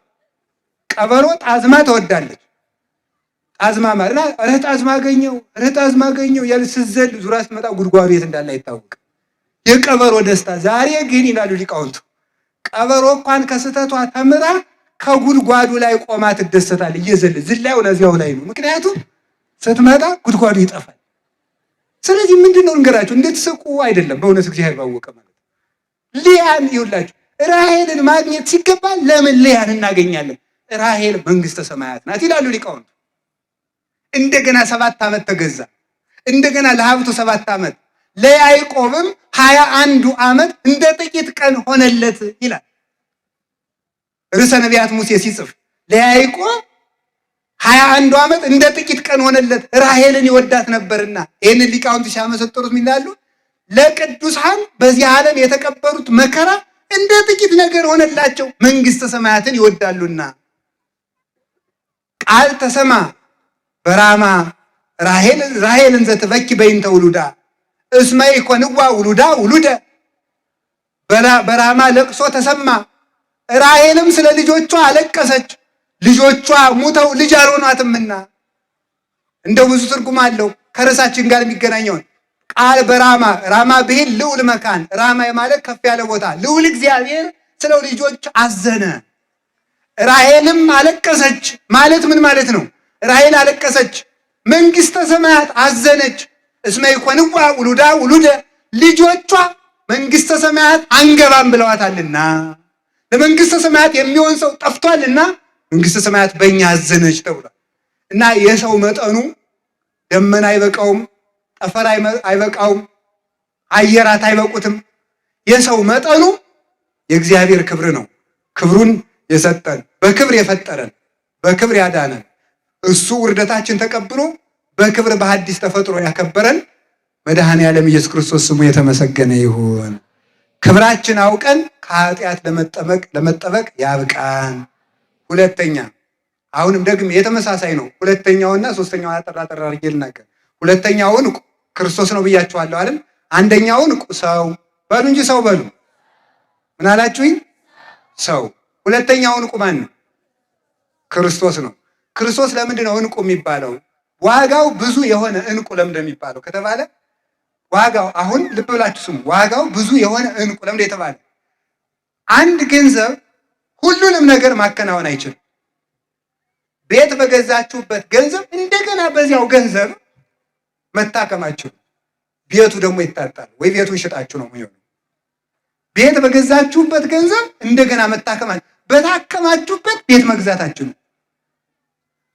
ቀበሮ ጣዝማ ትወዳለች። ጣዝማ ማለት ጣዝማ አገኘው ያለ ስትዘል ዙራ ስትመጣ ጉድጓዱ የት እንዳለ አይታወቅም። የቀበሮ ደስታ ዛሬ ግን ይላሉ ሊቃውንቱ፣ ቀበሮ እንኳን ከስተቷ ተምራ ከጉድጓዱ ላይ ቆማ ትደሰታለች። ዝላዩ ለዚያው ላይ ነው። ምክንያቱም ስትመጣ ጉድጓዱ ይጠፋል። ስለዚህ ምንድነው እንገራችሁ እንድትስቁ አይደለም፣ በእውነት እግዚአብሔር ባወቀ ማለት ልያን ይውላችሁ ራሔልን ማግኘት ሲገባ ለምን ልያን እናገኛለን? ራሔል መንግስተ ሰማያት ናት ይላሉ ሊቃውንቱ። እንደገና 7 ዓመት ተገዛ። እንደገና ለሀብቱ 7 ዓመት ለያዕቆብም 21 ዓመት እንደ ጥቂት ቀን ሆነለት ይላል ርዕሰ ነቢያት ሙሴ ሲጽፍ። ለያዕቆብ 21 ዓመት እንደ ጥቂት ቀን ሆነለት፣ ራሔልን ይወዳት ነበርና። ይህንን ሊቃውንት ሲያመሰጥሩት ይላሉ ለቅዱሳን በዚህ ዓለም የተቀበሉት መከራ እንደ ጥቂት ነገር ሆነላቸው፣ መንግስተ ሰማያትን ይወዳሉና። ቃል ተሰማ በራማ ራሔልን ዘትበኪ በይንተ ውሉዳ እስመ ኢኮንዋ ውሉዳ ውሉደ። በራማ ለቅሶ ተሰማ፣ ራሔልም ስለ ልጆቿ አለቀሰች፣ ልጆቿ ሙተው ልጅ አልሆኗትምና። እንደው ብዙ ትርጉም አለው ከርዕሳችን ጋር የሚገናኘውን ቃል በራማ ራማ ብሂል ልዑል መካን፣ ራማ ማለት ከፍ ያለ ቦታ፣ ልዑል እግዚአብሔር ስለ ልጆች አዘነ። ራሔልም አለቀሰች ማለት ምን ማለት ነው? ራሔል አለቀሰች፣ መንግስተ ሰማያት አዘነች። እስመ ኢኮንዋ ውሉዳ ውሉደ፣ ልጆቿ መንግስተ ሰማያት አንገባም ብለዋታልና፣ ለመንግስተ ሰማያት የሚሆን ሰው ጠፍቷልና መንግስተ ሰማያት በእኛ አዘነች ተብሏል። እና የሰው መጠኑ ደመና አይበቃውም፣ ጠፈር አይበቃውም፣ አየራት አይበቁትም። የሰው መጠኑ የእግዚአብሔር ክብር ነው። ክብሩን የሰጠን በክብር የፈጠረን በክብር ያዳነን እሱ ውርደታችን ተቀብሎ በክብር በሐዲስ ተፈጥሮ ያከበረን መድኃኔ ዓለም ኢየሱስ ክርስቶስ ስሙ የተመሰገነ ይሁን። ክብራችን አውቀን ከኃጢአት ለመጠበቅ ያብቃን። ሁለተኛ አሁንም ደግሜ የተመሳሳይ ነው። ሁለተኛውና ሶስተኛው አጠራ አድርጌ ልናገር። ሁለተኛውን ክርስቶስ ነው ብያችኋለሁ አይደል? አንደኛውን ሰው በሉ እንጂ ሰው በሉ። ምን አላችሁኝ? ሰው። ሁለተኛውን ማን ነው? ክርስቶስ ነው። ክርስቶስ ለምንድን ነው እንቁ የሚባለው? ዋጋው ብዙ የሆነ እንቁ ለምንድን ነው የሚባለው ከተባለ ዋጋው አሁን ልብ ብላችሁ ስሙ። ዋጋው ብዙ የሆነ እንቁ ለምንድን የተባለ? አንድ ገንዘብ ሁሉንም ነገር ማከናወን አይችልም። ቤት በገዛችሁበት ገንዘብ እንደገና በዚያው ገንዘብ መታከማችሁ፣ ቤቱ ደግሞ ይታጣል ወይ ቤቱን ሽጣችሁ ነው የሚሆነው። ቤት በገዛችሁበት ገንዘብ እንደገና መታከማችሁ፣ በታከማችሁበት ቤት መግዛት አትችሉም።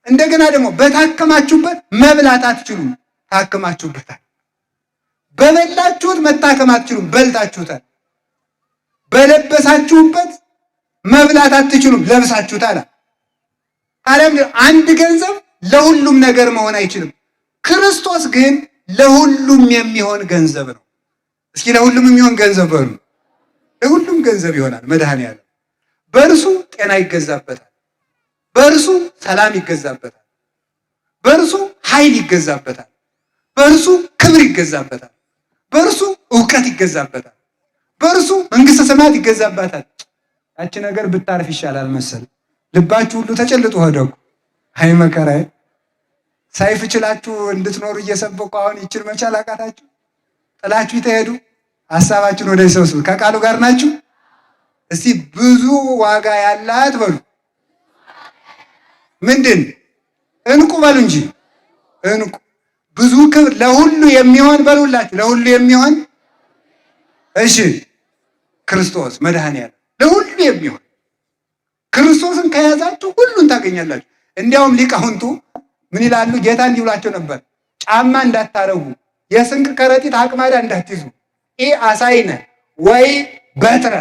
እንደገና ደግሞ በታከማችሁበት መብላት አትችሉም፣ ታከማችሁበታል። በበላችሁት መታከም አትችሉም፣ በልታችሁታል። በለበሳችሁበት መብላት አትችሉም፣ ለብሳችሁታል። ታዲያ አንድ ገንዘብ ለሁሉም ነገር መሆን አይችልም። ክርስቶስ ግን ለሁሉም የሚሆን ገንዘብ ነው። እስኪ ለሁሉም የሚሆን ገንዘብ በሉ። ለሁሉም ገንዘብ ይሆናል መድኃኔዓለም። በእርሱ ጤና ይገዛበታል፣ በእርሱ ሰላም ይገዛበታል፣ በእርሱ ኃይል ይገዛበታል፣ በእርሱ ክብር ይገዛበታል፣ በእርሱ እውቀት ይገዛበታል፣ በእርሱ መንግስተ ሰማያት ይገዛበታል። ያቺ ነገር ብታርፍ ይሻላል መሰል። ልባችሁ ሁሉ ተጨልጦ ሄደኩ። አይ መከራዬ! ሰይፍ ችላችሁ እንድትኖሩ እየሰበኩ አሁን ይችል መቻል አቃታችሁ። ጥላችሁ ይተሄዱ። ሐሳባችሁን ወደ ሰብስቡ። ከቃሉ ጋር ናችሁ? እስቲ ብዙ ዋጋ ያላት በሉ። ምንድን? እንቁ በሉ እንጂ እንቁ። ብዙ ክብር ለሁሉ የሚሆን በሉላችሁ። ለሁሉ የሚሆን እሺ፣ ክርስቶስ መድኃኔዓለም ለሁሉ የሚሆን ክርስቶስን ከያዛችሁ ሁሉን ታገኛላችሁ። እንዲያውም ሊቃውንቱ ምን ይላሉ? ጌታ እንዲህ ብሏቸው ነበር፣ ጫማ እንዳታረጉ፣ የስንቅ ከረጢት አቅማዳ እንዳትይዙ፣ አሳይነ ወይ በትረ፣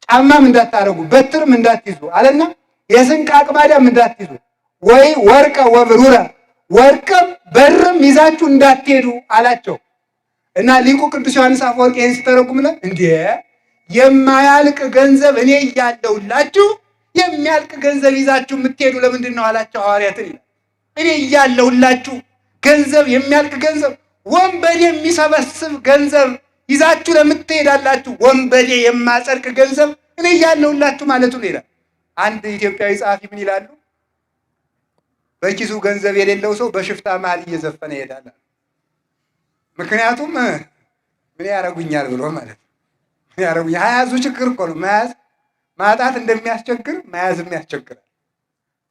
ጫማም እንዳታረጉ በትርም እንዳትይዙ አለና የስንቅ አቅማዳም እንዳትይዙ፣ ወይ ወርቀ ወብሩረ፣ ወርቅም በርም ይዛችሁ እንዳትሄዱ አላቸው። እና ሊቁ ቅዱስ ዮሐንስ አፈወርቅ ይህን ሲተረጉምለት እንዴ የማያልቅ ገንዘብ እኔ እያለሁላችሁ የሚያልቅ ገንዘብ ይዛችሁ የምትሄዱ ለምንድን ነው አላቸው ሐዋርያትን። እኔ እያለሁላችሁ ገንዘብ የሚያልቅ ገንዘብ ወንበዴ የሚሰበስብ ገንዘብ ይዛችሁ ለምትሄዳላችሁ፣ ወንበዴ የማጸድቅ ገንዘብ እኔ እያለሁላችሁ ማለቱ ነው ይላል። አንድ ኢትዮጵያዊ ጸሐፊ ምን ይላሉ? በኪሱ ገንዘብ የሌለው ሰው በሽፍታ መሃል እየዘፈነ ይሄዳል። ምክንያቱም ምን ያደርጉኛል ብሎ ማለት ነው። ምን ያደርጉኛል? አያዙ ችግር እኮ ነው። መያዝ ማጣት እንደሚያስቸግር መያዝም ያስቸግራል።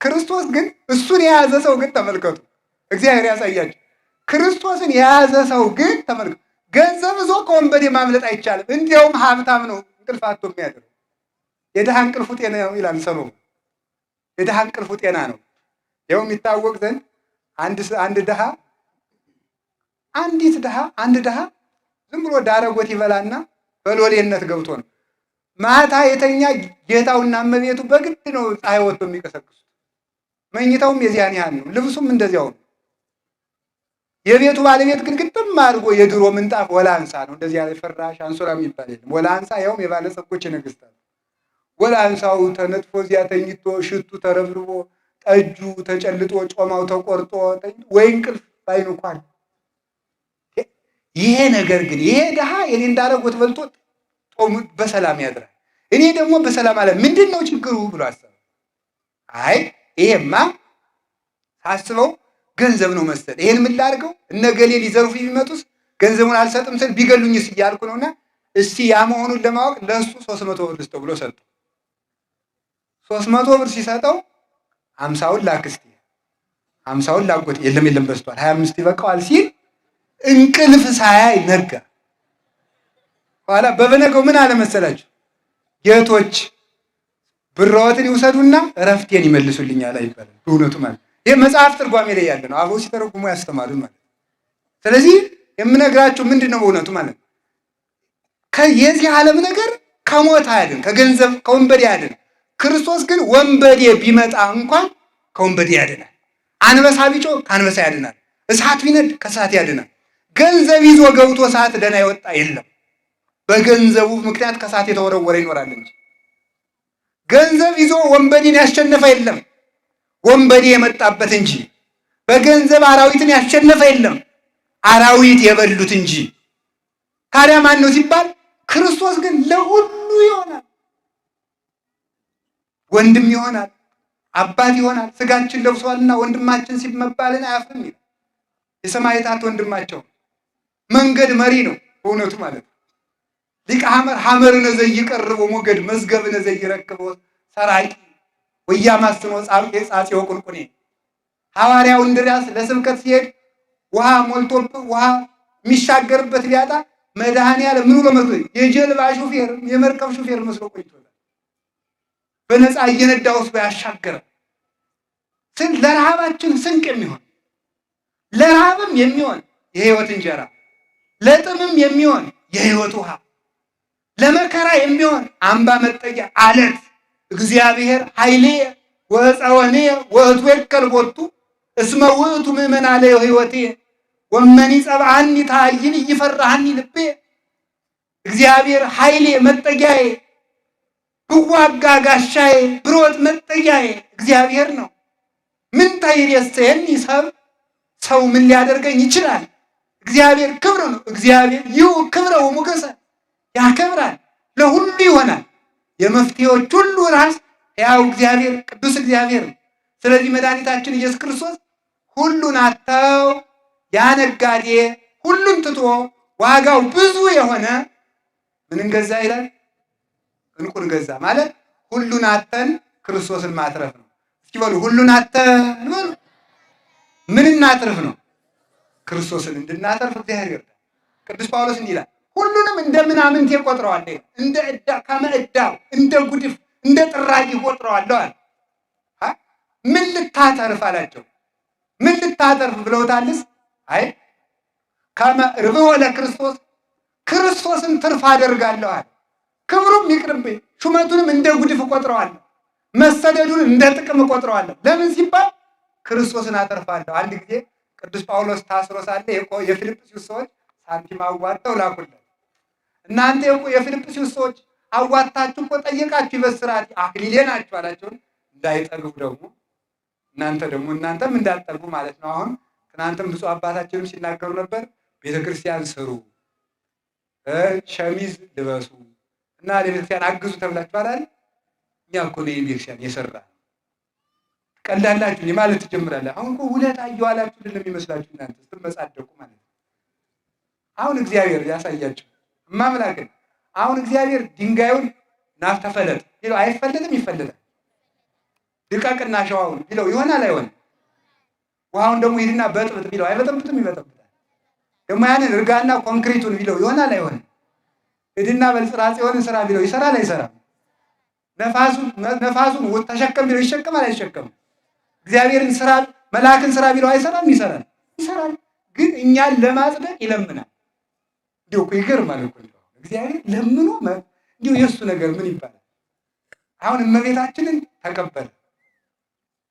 ክርስቶስ ግን እሱን የያዘ ሰው ግን ተመልከቱ፣ እግዚአብሔር ያሳያችሁ። ክርስቶስን የያዘ ሰው ግን ተመልከቱ፣ ገንዘብ ይዞ ከወንበዴ ማምለጥ አይቻልም። እንዲያውም ሀብታም ነው እንቅልፍ አጥቶ የሚያድረው። የድሃ እንቅልፉ ጤና ነው ይላል ሰሎሞን። የድሃ እንቅልፉ ጤና ነው። ይኸው የሚታወቅ ዘንድ አንድ ድሃ አንድ ድሃ ዝም ብሎ ዳረጎት ይበላና በሎሌነት ገብቶ ነው ማታ የተኛ ጌታውና እመቤቱ በግድ ነው ፀሐይ ወጥቶ የሚቀሰቅሱት። መኝታውም የዚያን ያህል ነው፣ ልብሱም እንደዚያው ነው። የቤቱ ባለቤት ግን ግጥም አድርጎ የድሮ ምንጣፍ ወላንሳ ነው። እንደዚያ ፍራሽ አንሶላ የሚባል የለም። ወላንሳ ያውም የባለጸጎች ነገስታት ወላንሳው ተነጥፎ እዚያ ተኝቶ ሽቱ ተረብርቦ ጠጁ ተጨልጦ ጮማው ተቆርጦ ወይ እንቅልፍ ባይኑ እንኳን። ይሄ ነገር ግን ይሄ ድሃ የኔ እንዳረጎት በልቶ ጦሙ በሰላም ያድራል፣ እኔ ደግሞ በሰላም አለ። ምንድን ነው ችግሩ ብሎ አሰበ። አይ ይሄማ ሳስበው ገንዘብ ነው መሰል። ይሄን ምን ላድርገው? እነ ገሌ ሊዘርፉ ቢመጡስ ገንዘቡን አልሰጥም ስል ቢገሉኝስ እያልኩ ነውና እስቲ ያ መሆኑን ለማወቅ ለሱ 300 ብር ስጠው ብሎ ሰጠው። 300 ብር ሲሰጠው 50ውን ላክስቲ 50ውን ላጎት የለም በስቷል 25 ይበቃዋል ሲል እንቅልፍ ሳያይ ነጋ። ኋላ በበነገው ምን አለ መሰላችሁ? ጌቶች ብራዎትን ይውሰዱና እረፍቴን ይመልሱልኛል አይባልም። በእውነቱ ማለት ይሄ መጽሐፍ ትርጓሜ ላይ ያለ ነው። አበው ሲተረጉሙ ያስተማሩን ማለት። ስለዚህ የምነግራችሁ ምንድነው በእውነቱ ማለት የዚህ ዓለም ነገር ከሞት አያድን፣ ከገንዘብ ከወንበዴ አያድን። ክርስቶስ ግን ወንበዴ ቢመጣ እንኳን ከወንበዴ ያድናል። አንበሳ ቢጮህ ከአንበሳ ያድናል። እሳት ቢነድ ከእሳት ያድናል። ገንዘብ ይዞ ገብቶ እሳት ደህና የወጣ የለም። በገንዘቡ ምክንያት ከእሳት የተወረወረ ይኖራል እንጂ ገንዘብ ይዞ ወንበዴን ያሸነፈ የለም። ወንበዴ የመጣበት እንጂ በገንዘብ አራዊትን ያሸነፈ የለም። አራዊት የበሉት እንጂ። ታዲያ ማን ነው ሲባል ክርስቶስ ግን ለሁሉ ይሆናል። ወንድም ይሆናል፣ አባት ይሆናል። ስጋችን ለብሷልና ወንድማችን ሲመባልን አያፍርም ይላል። የሰማዕታት ወንድማቸው መንገድ መሪ ነው በእውነቱ ማለት ነው። ሊቀ ሐመር ነዘይ ይቀርቦ ሞገድ መዝገብ ነዘይ ይረክቦ ሰራቂ ወያማስኖ ጻጼው ቁልቁኔ። ሐዋርያው እንድርያስ ለስብከት ሲሄድ ውሃ ሞልቶበት ውሃ የሚሻገርበት ሊያጣ መድኃኔዓለም ምን ብሎ መስሎ የጀልባ ሹፌር የመርከብ ሹፌር መስሎ ቆይቷል። በነፃ እየነዳ ወስዶ ያሻገረ ለረሃባችን ስንቅ የሚሆን ለረሃብም የሚሆን የህይወት እንጀራ፣ ለጥምም የሚሆን የህይወት ውሃ፣ ለመከራ የሚሆን አምባ መጠጊያ አለት እግዚአብሔር ኃይሌ ወፀወኔ ወእቱ የከልቦቱ እስመ ውእቱ ምእመናለ ህይወቴ ወመኒ ጸብአኒ ታይን ይፈራሃኒ ልቤ። እግዚአብሔር ኃይሌ መጠጊያዬ፣ ብዋጋ ጋሻዬ፣ ብሮጥ መጠጊያዬ እግዚአብሔር ነው። ምን ታይሬሰየኒ ሰው ምን ሊያደርገኝ ይችላል? እግዚአብሔር ክብር ነው። እግዚአብሔር ይው ክብረ ወሞገሰ ያከብራል፣ ለሁሉ ይሆናል። የመፍትሄዎች ሁሉ ራስ ያው እግዚአብሔር ቅዱስ እግዚአብሔር ነው። ስለዚህ መድኃኒታችን ኢየሱስ ክርስቶስ ሁሉን አተው ያነጋዴ ሁሉን ትቶ ዋጋው ብዙ የሆነ ምን ገዛ ይላል? እንቁን ገዛ ማለት ሁሉን አተን ክርስቶስን ማትረፍ ነው። እስኪ በሉ ሁሉን አተን በሉ። ምን እናትርፍ ነው? ክርስቶስን እንድናተርፍ እግዚአብሔር ይርዳል። ቅዱስ ጳውሎስ እንዲህ ይላል፣ ሁሉንም እንደ ምናምንቴ ቆጥረዋለሁ፣ እንደ ዕዳ ከመዕዳው እንደ ጉድፍ እንደ ጥራጊ ቆጥረዋለሁ አለ። ምን ልታተርፍ አላቸው። ምን ልታተርፍ ብለውታልስ? አይ ከመ ርብሖ ለክርስቶስ ክርስቶስን ትርፍ አደርጋለሁ አለ። ክብሩም ይቅርብኝ፣ ሹመቱንም እንደ ጉድፍ እቆጥረዋለሁ፣ መሰደዱን እንደ ጥቅም እቆጥረዋለሁ። ለምን ሲባል ክርስቶስን አተርፋለሁ። አንድ ጊዜ ቅዱስ ጳውሎስ ታስሮ ሳለ የፊልጵስዩስ ሰዎች ሳንቲም አዋጥተው ላኩለት። እናንተ የፊልጵስዩስ ሰዎች አዋጥታችሁ እኮ ጠየቃችሁ ይበስራት አክሊሌ ናችሁ አላቸው። እንዳይጠግቡ ደግሞ እናንተም እንዳትጠግቡ ማለት ነው። አሁን ትናንትም ብፁዕ አባታችንም ሲናገሩ ነበር። ቤተክርስቲያን ስሩ፣ ሸሚዝ ልበሱ እና ለቤተክርስቲያን አግዙ ተብላችኋል አይደል? እኛ እኮ ነው ቤተክርስቲያን የሰራ ቀላላችሁ ማለት ትጀምራለህ። አሁን እኮ ውለታ እየዋላችሁ እንደሚመስላችሁ እናንተ ስትመጻደቁ ማለት ነው። አሁን እግዚአብሔር ያሳያችሁ ማምላክን። አሁን እግዚአብሔር ድንጋዩን ናፍተ ፈለጥ ይለው አይፈለጥም? ይፈለጣል። ድቃቅና ሸዋውን ቢለው ይሆናል አይሆንም? ውሃውን ደግሞ ሂድና በጥብጥ ቢለው አይበጠብጥም? ይበጠብጣል። ደግሞ ያንን እርጋና ኮንክሪቱን ቢለው ይሆናል አይሆንም? ሂድና በልጽራጽ የሆነ ስራ ቢለው ይሰራል አይሰራም? ነፋሱን ተሸከም ቢለው ይሸከማል አይሸከምም? እግዚአብሔርን ስራ መልአክን ስራ ቢለው አይሰራም? ይሰራል። ግን እኛን ለማጽደቅ ይለምናል። እንዲሁ እኮ ይገርማል እኮ እግዚአብሔር ለምኖ እንዲሁ የእሱ ነገር ምን ይባላል? አሁን እመቤታችንን ተቀበለ።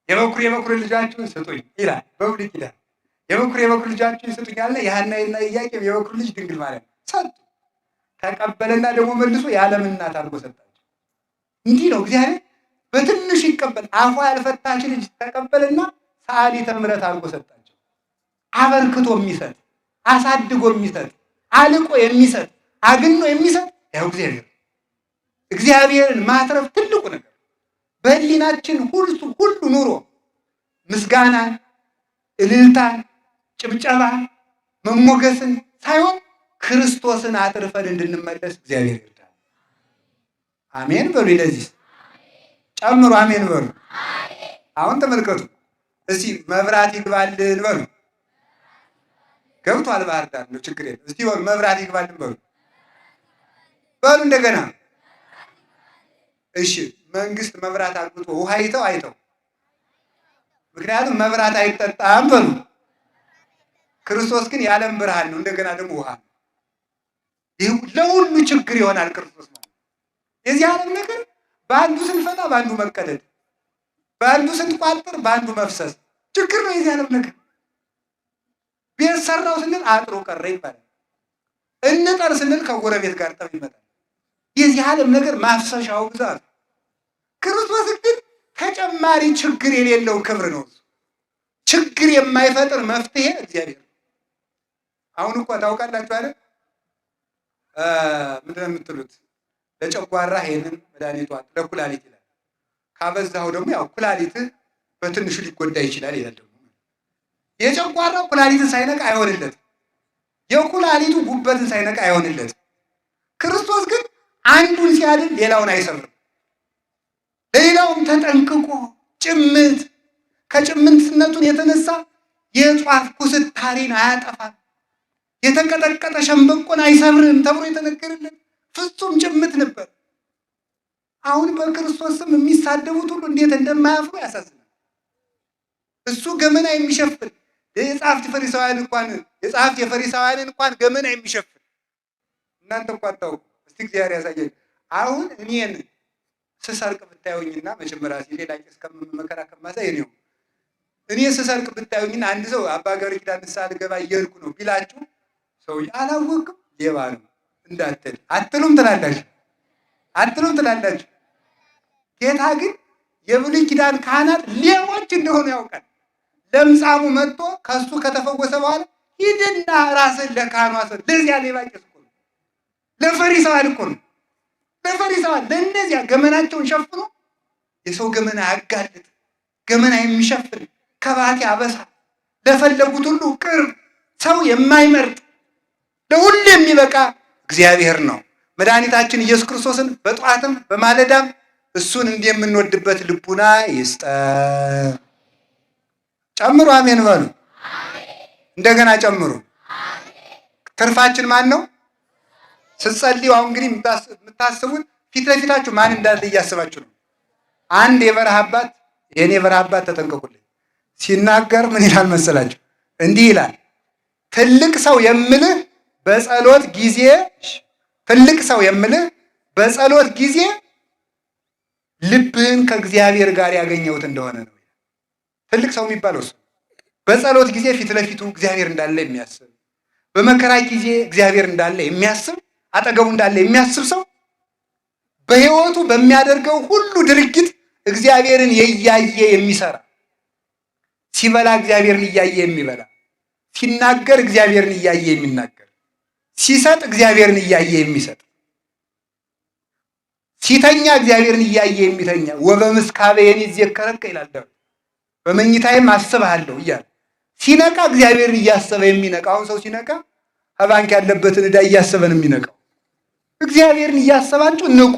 የበኩር ልጃችሁን ስጡኝ ይላል በብሉይ ኪዳን። የበኩር ልጃችሁን ስጡኝ አለ። የሐናና የኢያቄም የበኩር ልጅ ድንግል ማርያም ሰጡ። ተቀበለና ደግሞ መልሶ የዓለም እናት አድርጎ ሰጣቸው። እንዲህ ነው እግዚአብሔር በትንሹ ይቀበል። አፏ ያልፈታች ልጅ ተቀበለና ሰዓሊተ ምሕረት አድርጎ ሰጣቸው። አበርክቶ የሚሰጥ አሳድጎ የሚሰጥ አልቆ የሚሰጥ አግኖ የሚሰጥ ያው እግዚአብሔርን ማትረፍ ትልቁ ነገር በህሊናችን ሁሉ ኑሮ ምስጋናን፣ እልልታን፣ ጭብጨባ፣ መሞገስን ሳይሆን ክርስቶስን አትርፈን እንድንመለስ እግዚአብሔር ይርዳል። አሜን በሉ። ለዚህ ጨምሮ አሜን በሉ። አሁን ተመልከቱ እስቲ መብራት ይግባልን በሉ። ገብቷል። ባህር ዳር ነው ችግር የለም። እስቲ በሉ መብራት ይግባልን በሉ። እንደገና እሺ። መንግስት መብራት አግብቶ ውሃ አይተው ምክንያቱም መብራት አይጠጣም በሉ። ክርስቶስ ግን የዓለም ብርሃን ነው። እንደገና ደግሞ ውሃ ነው። ይህ ለሁሉ ችግር ይሆናል ክርስቶስ ማለት። የዚህ ዓለም ነገር በአንዱ ስንፈታ በአንዱ መቀደድ፣ በአንዱ ስንቋጥር በአንዱ መፍሰስ ችግር ነው የዚህ ዓለም ነገር። ቤት ሰራው ስንል አጥሮ ቀረ ይባላል። እንጠር ስንል ከጎረቤት ጋር ጠብ ይመጣል። የዚህ ዓለም ነገር ማፍሰሻው ብዛት። ክርስቶስ ግን ተጨማሪ ችግር የሌለው ክብር ነው። ችግር የማይፈጥር መፍትሄ እግዚአብሔር ነው። አሁን እኮ ታውቃላችሁ አይደል? ምንድን ነው የምትሉት? ለጨጓራ ይሄንን መድኃኒቷ ለኩላሊት ይላል። ካበዛው ደግሞ ያው ኩላሊትህ በትንሹ ሊጎዳ ይችላል ይላል። ደግሞ የጨጓራው ኩላሊትን ሳይነካ አይሆንለትም። የኩላሊቱ ጉበትን ሳይነካ አይሆንለትም። ክርስቶስ ግን አንዱን ሲያድን ሌላውን አይሰብርም። ለሌላውም ተጠንቅቆ ከጭምትነቱን የተነሳ የጧፍ ኩስታሪን አያጠፋም፣ የተቀጠቀጠ ሸምበቆን አይሰብርም ተብሎ የተነገረለት ፍጹም ጭምት ነበር። አሁን በክርስቶስ ስም የሚሳደቡት ሁሉ እንዴት እንደማያፍሩ ያሳዝናል። እሱ ገመና የሚሸፍን የጸሐፍት የፈሪሳውያንን እንኳን ገመና የሚሸፍን እናንተ እንኳን ታውቁ። እስቲ እግዚአብሔር ያሳየኝ። አሁን እኔን ስሰርቅ ብታዩኝና መጀመሪያ ሌላ ቄስ ከመከራ ከማሳይ እኔ ስሰርቅ ብታዩኝና አንድ ሰው አባ ገብረ ኪዳን ንስሐ ልገባ እየሄድኩ ነው ቢላችሁ ሰውዬ አላወቅም ሌባ ነው እንዳትል አትሉም ትላላችሁ። ጌታ ግን የብሉይ ኪዳን ካህናት ሌቦች እንደሆኑ ያውቃል። ለምጻሙ መጥቶ ከሱ ከተፈወሰ በኋላ ሂድና ራስን ለካህኑ አሰጥ። ለዚያ ሌባ ቄስ እኮ ነው፣ ለፈሪሳውያን እኮ ነው። ለፈሪሳውያን ለእነዚያ ገመናቸውን ሸፍኖ የሰው ገመና ያጋልጥ፣ ገመና የሚሸፍን ከባቴ አበሳ፣ ለፈለጉት ሁሉ ቅርብ፣ ሰው የማይመርጥ ለሁሉ የሚበቃ እግዚአብሔር ነው። መድኃኒታችን ኢየሱስ ክርስቶስን በጠዋትም በማለዳም እሱን እንደምንወድበት ልቡና ይስጠን። ጨምሩ አሜን በሉ። እንደገና ጨምሩ። ትርፋችን ማን ነው? ስትጸልዩ አሁን እንግዲህ የምታስቡት ፊት ለፊታችሁ ማን እንዳለ እያስባችሁ ነው። አንድ የበረሃ አባት፣ የኔ የበረሃ አባት ተጠንቀቁልኝ፣ ሲናገር ምን ይላል መሰላችሁ? እንዲህ ይላል፣ ትልቅ ሰው የምልህ በጸሎት ጊዜ ልብህን ከእግዚአብሔር ጋር ያገኘሁት እንደሆነ ነው። ትልቅ ሰው የሚባለው እሱ በጸሎት ጊዜ ፊት ለፊቱ እግዚአብሔር እንዳለ የሚያስብ፣ በመከራ ጊዜ እግዚአብሔር እንዳለ የሚያስብ፣ አጠገቡ እንዳለ የሚያስብ ሰው በሕይወቱ በሚያደርገው ሁሉ ድርጊት እግዚአብሔርን እያየ የሚሰራ፣ ሲበላ እግዚአብሔርን እያየ የሚበላ፣ ሲናገር እግዚአብሔርን እያየ የሚናገር፣ ሲሰጥ እግዚአብሔርን እያየ የሚሰጥ፣ ሲተኛ እግዚአብሔርን እያየ የሚተኛ ወበምስካበ የኔ ይዘከረከ ይላል ዳዊት። በመኝታዬም አስብሃለሁ እያለ ሲነቃ እግዚአብሔርን እያሰበ የሚነቃ። አሁን ሰው ሲነቃ ከባንክ ያለበትን ዕዳ እያሰበ ነው የሚነቃው። እግዚአብሔርን እያሰባችሁ ንቁ፣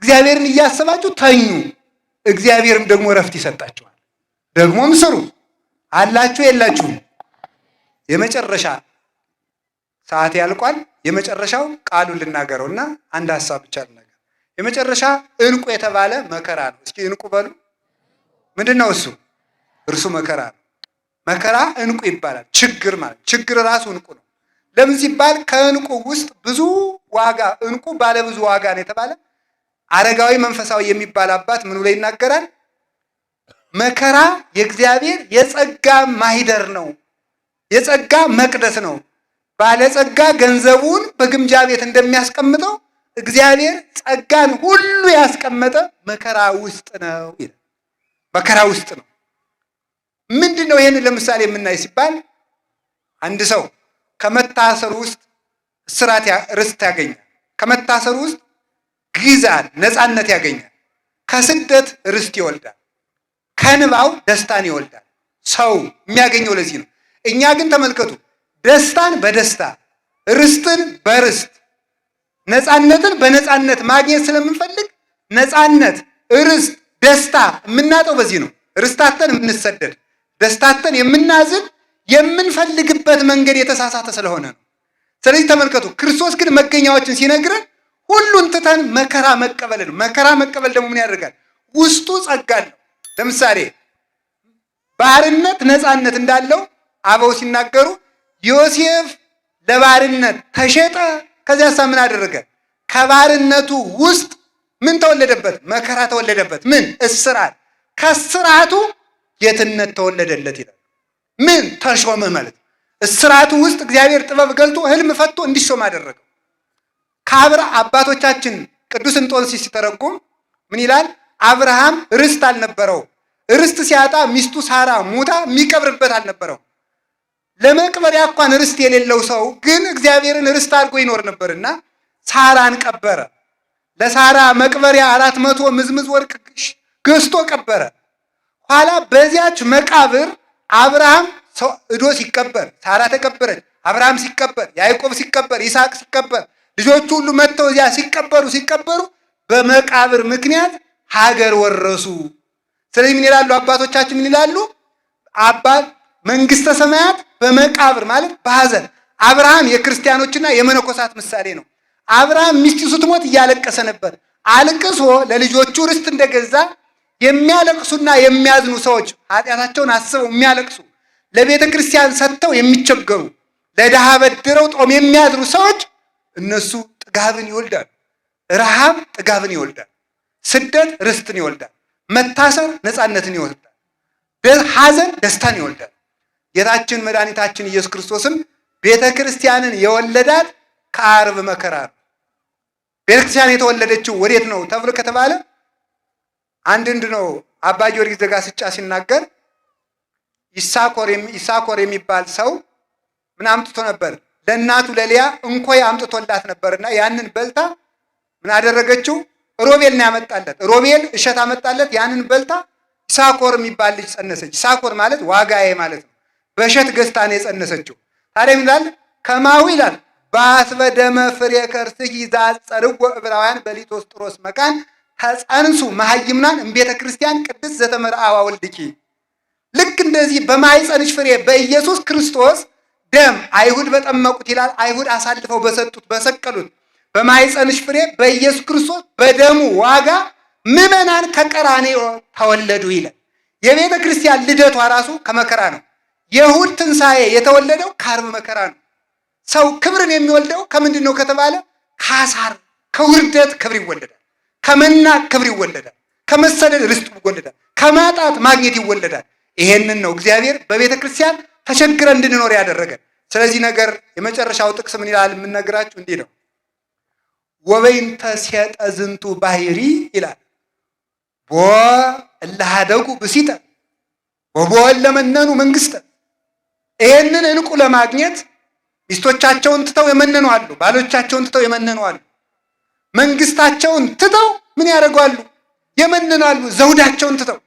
እግዚአብሔርን እያሰባችሁ ተኙ። እግዚአብሔርም ደግሞ እረፍት ይሰጣችኋል። ደግሞም ስሩ። አላችሁ የላችሁም? የመጨረሻ ሰዓት ያልቋል። የመጨረሻው ቃሉን ልናገረውና አንድ ሐሳብ ብቻ ልናገር። የመጨረሻ ዕንቁ የተባለ መከራ ነው። እስኪ ዕንቁ በሉ። ምንድነው እሱ? እርሱ መከራ ነው። መከራ ዕንቁ ይባላል። ችግር ማለት ችግር ራሱ ዕንቁ ነው። ለምን ሲባል ከዕንቁ ውስጥ ብዙ ዋጋ ዕንቁ ባለ ብዙ ዋጋ ነው የተባለ። አረጋዊ መንፈሳዊ የሚባል አባት ምን ብሎ ይናገራል? መከራ የእግዚአብሔር የጸጋ ማህደር ነው፣ የጸጋ መቅደስ ነው። ባለጸጋ ገንዘቡን በግምጃ ቤት እንደሚያስቀምጠው እግዚአብሔር ጸጋን ሁሉ ያስቀመጠ መከራ ውስጥ ነው ይላል። መከራ ውስጥ ነው። ምንድነው? ይሄን ለምሳሌ የምናይ ሲባል አንድ ሰው ከመታሰሩ ውስጥ እስራት ርስት ያገኛል። ከመታሰሩ ውስጥ ግዛት ነፃነት ያገኛል። ከስደት ርስት ይወልዳል። ከንባው ደስታን ይወልዳል። ሰው የሚያገኘው ለዚህ ነው። እኛ ግን ተመልከቱ፣ ደስታን በደስታ ርስትን በርስት ነፃነትን በነፃነት ማግኘት ስለምንፈልግ ነፃነት፣ ርስት፣ ደስታ የምናጠው በዚህ ነው። ርስታተን የምንሰደድ ደስታተን የምናዝን የምንፈልግበት መንገድ የተሳሳተ ስለሆነ ነው። ስለዚህ ተመልከቱ፣ ክርስቶስ ግን መገኛዎችን ሲነግረን ሁሉን ትተን መከራ መቀበል ነው። መከራ መቀበል ደግሞ ምን ያደርጋል? ውስጡ ጸጋ አለው። ለምሳሌ ባርነት ነፃነት እንዳለው አበው ሲናገሩ ዮሴፍ ለባርነት ተሸጠ። ከዚያሳ ምን አደረገ? ከባርነቱ ውስጥ ምን ተወለደበት? መከራ ተወለደበት። ምን? እስራት። ከስራቱ ጌትነት ተወለደለት ይላል። ምን? ተሾመ ማለት። እስራቱ ውስጥ እግዚአብሔር ጥበብ ገልጦ ህልም ፈቶ እንዲሾም አደረገው። አባቶቻችን ቅዱስ እንጦንሲስ ሲተረጉም ምን ይላል? አብርሃም ርስት አልነበረው። ርስት ሲያጣ ሚስቱ ሳራ ሙታ የሚቀብርበት አልነበረው። ለመቅበሪያ እንኳን ርስት የሌለው ሰው ግን እግዚአብሔርን ርስት አድርጎ ይኖር ነበርና ሳራን ቀበረ። ለሳራ መቅበሪያ 400 ምዝምዝ ወርቅ ገዝቶ ቀበረ። ኋላ በዚያች መቃብር አብርሃም እዶ ሲቀበር፣ ሳራ ተቀበረች። አብርሃም ሲቀበር፣ ያዕቆብ ሲቀበር፣ ይስሐቅ ሲቀበር፣ ልጆቹ ሁሉ መጥተው እዚያ ሲቀበሩ በመቃብር ምክንያት ሀገር ወረሱ። ስለዚህ ምን ይላሉ አባቶቻችን? ምን ይላሉ? መንግስተ ሰማያት በመቃብር ማለት በሐዘን። አብርሃም የክርስቲያኖችና የመነኮሳት ምሳሌ ነው። አብርሃም ሚስቱ ስትሞት እያለቀሰ ነበር። አልቅሶ ለልጆቹ ርስት እንደገዛ የሚያለቅሱና የሚያዝኑ ሰዎች ኃጢአታቸውን አስበው የሚያለቅሱ፣ ለቤተ ክርስቲያን ሰጥተው የሚቸገሩ፣ ለድሃ በድረው ጦም የሚያዝኑ ሰዎች እነሱ ጥጋብን ይወልዳሉ። ረሃብ ጥጋብን ይወልዳል። ስደት ርስትን ይወልዳል። መታሰር ነፃነትን ይወልዳል። ሐዘን ደስታን ይወልዳል። ጌታችን መድኃኒታችን ኢየሱስ ክርስቶስም ቤተ ክርስቲያንን የወለዳት ከዓርብ መከራ ነው። ቤተ ክርስቲያን የተወለደችው ወዴት ነው ተብሎ ከተባለ አንድ ነው አባ ጊዮርጊስ ዘጋስጫ ሲናገር ይሳኮር የሚባል ሰው ምን አምጥቶ ነበር? ለእናቱ ለሊያ እንኮይ አምጥቶላት ነበርና ያንን በልታ ምን አደረገችው? ሮቤል ነው ያመጣለት። ሮቤል እሸት አመጣለት። ያንን በልታ ይሳኮር የሚባል ልጅ ጸነሰች። ይሳኮር ማለት ዋጋዬ ማለት ነው። በእሸት ገዝታ ነው የጸነሰችው። ታዲያ ምን ይላል? ከማሁ ይላል በአስበ ደመ ፍሬ ከርስኪ ዘአጸርዎ ዕብራውያን በሊቶስጥሮስ መካን ተጸንሱ መሃይምናን እምቤተ ክርስቲያን ቅድስት ዘተመርአዋ ወልድኪ። ልክ እንደዚህ በማኅፀንሽ ፍሬ በኢየሱስ ክርስቶስ ደም አይሁድ በጠመቁት ይላል፣ አይሁድ አሳልፈው በሰጡት በሰቀሉት በማኅፀንሽ ፍሬ በኢየሱስ ክርስቶስ በደሙ ዋጋ ምዕመናን ከቀራንዮ ተወለዱ ይላል። የቤተ ክርስቲያን ልደቷ ራሱ ከመከራ ነው። የእሑድ ትንሣኤ የተወለደው ከዓርብ መከራ ነው። ሰው ክብርን የሚወልደው ከምንድን ነው ከተባለ ከአሳር ከውርደት ክብር ይወለዳል። ከመናቅ ክብር ይወለዳል። ከመሰደድ ርስት ይወለዳል። ከማጣት ማግኘት ይወለዳል። ይሄንን ነው እግዚአብሔር በቤተ ክርስቲያን ተቸግረን እንድንኖር ያደረገን። ስለዚህ ነገር የመጨረሻው ጥቅስ ምን ይላል? የምንነግራችሁ እንዲህ ነው። ወበይንተ ሴጠ ዝንቱ ባህሪ ይላል ቦ እለሃደጉ ብሲተ ወቦ ለመነኑ መንግስተ። ይሄንን ዕንቁ ለማግኘት ሚስቶቻቸውን ትተው የመነኑ አሉ። ባሎቻቸውን ትተው የመነኑ አሉ። መንግስታቸውን ትተው ምን ያደርጋሉ? የመነናሉ። ዘውዳቸውን ትተው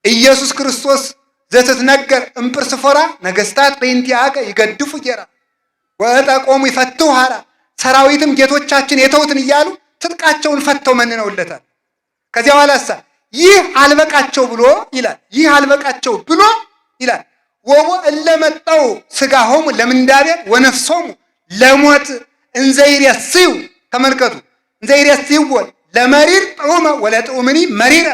ኢየሱስ ክርስቶስ ዘትትነገር እምጵርስፎራ ነገስታት በእንቲአከ ይገድፉ ጌራ ወጠቆሙ ይፈትው ሐራ። ሰራዊትም ጌቶቻችን የተውትን እያሉ ትጥቃቸውን ፈተው መንነውለታል። ከዚያ በኋላሳ ይህ አልበቃቸው ብሎ ይላል ወቦ እለመጣው ሥጋሆሙ ለምንዳቤት ወነፍሶሙ ለሞት እንዘይሬስዩ ተመልከቱ እንዘይሬስዩ ለመሪር ጥዑመ ወለጥዑምኒ መሪረ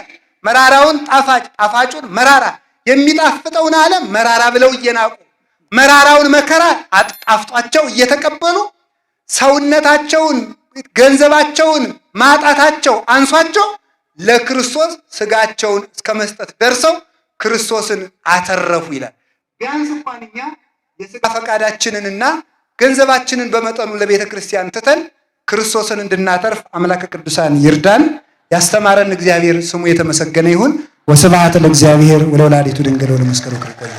መራራውን ጣፋጭ ጣፋጩን መራራ የሚጣፍጠውን ዓለም መራራ ብለው እየናቁ መራራውን መከራ አጣፍጧቸው እየተቀበሉ ሰውነታቸውን ገንዘባቸውን ማጣታቸው አንሷቸው ለክርስቶስ ሥጋቸውን እስከ መስጠት ደርሰው ክርስቶስን አተረፉ ይላል። ቢያንስ እንኳን እኛ የሥጋ ፈቃዳችንንና ገንዘባችንን በመጠኑ ለቤተ ክርስቲያን ትተን ክርስቶስን እንድናተርፍ አምላከ ቅዱሳን ይርዳን። ያስተማረን እግዚአብሔር ስሙ የተመሰገነ ይሁን። ወስብሐት ለእግዚአብሔር ወለወላዲቱ ድንግል ወለመስቀሉ ክቡር።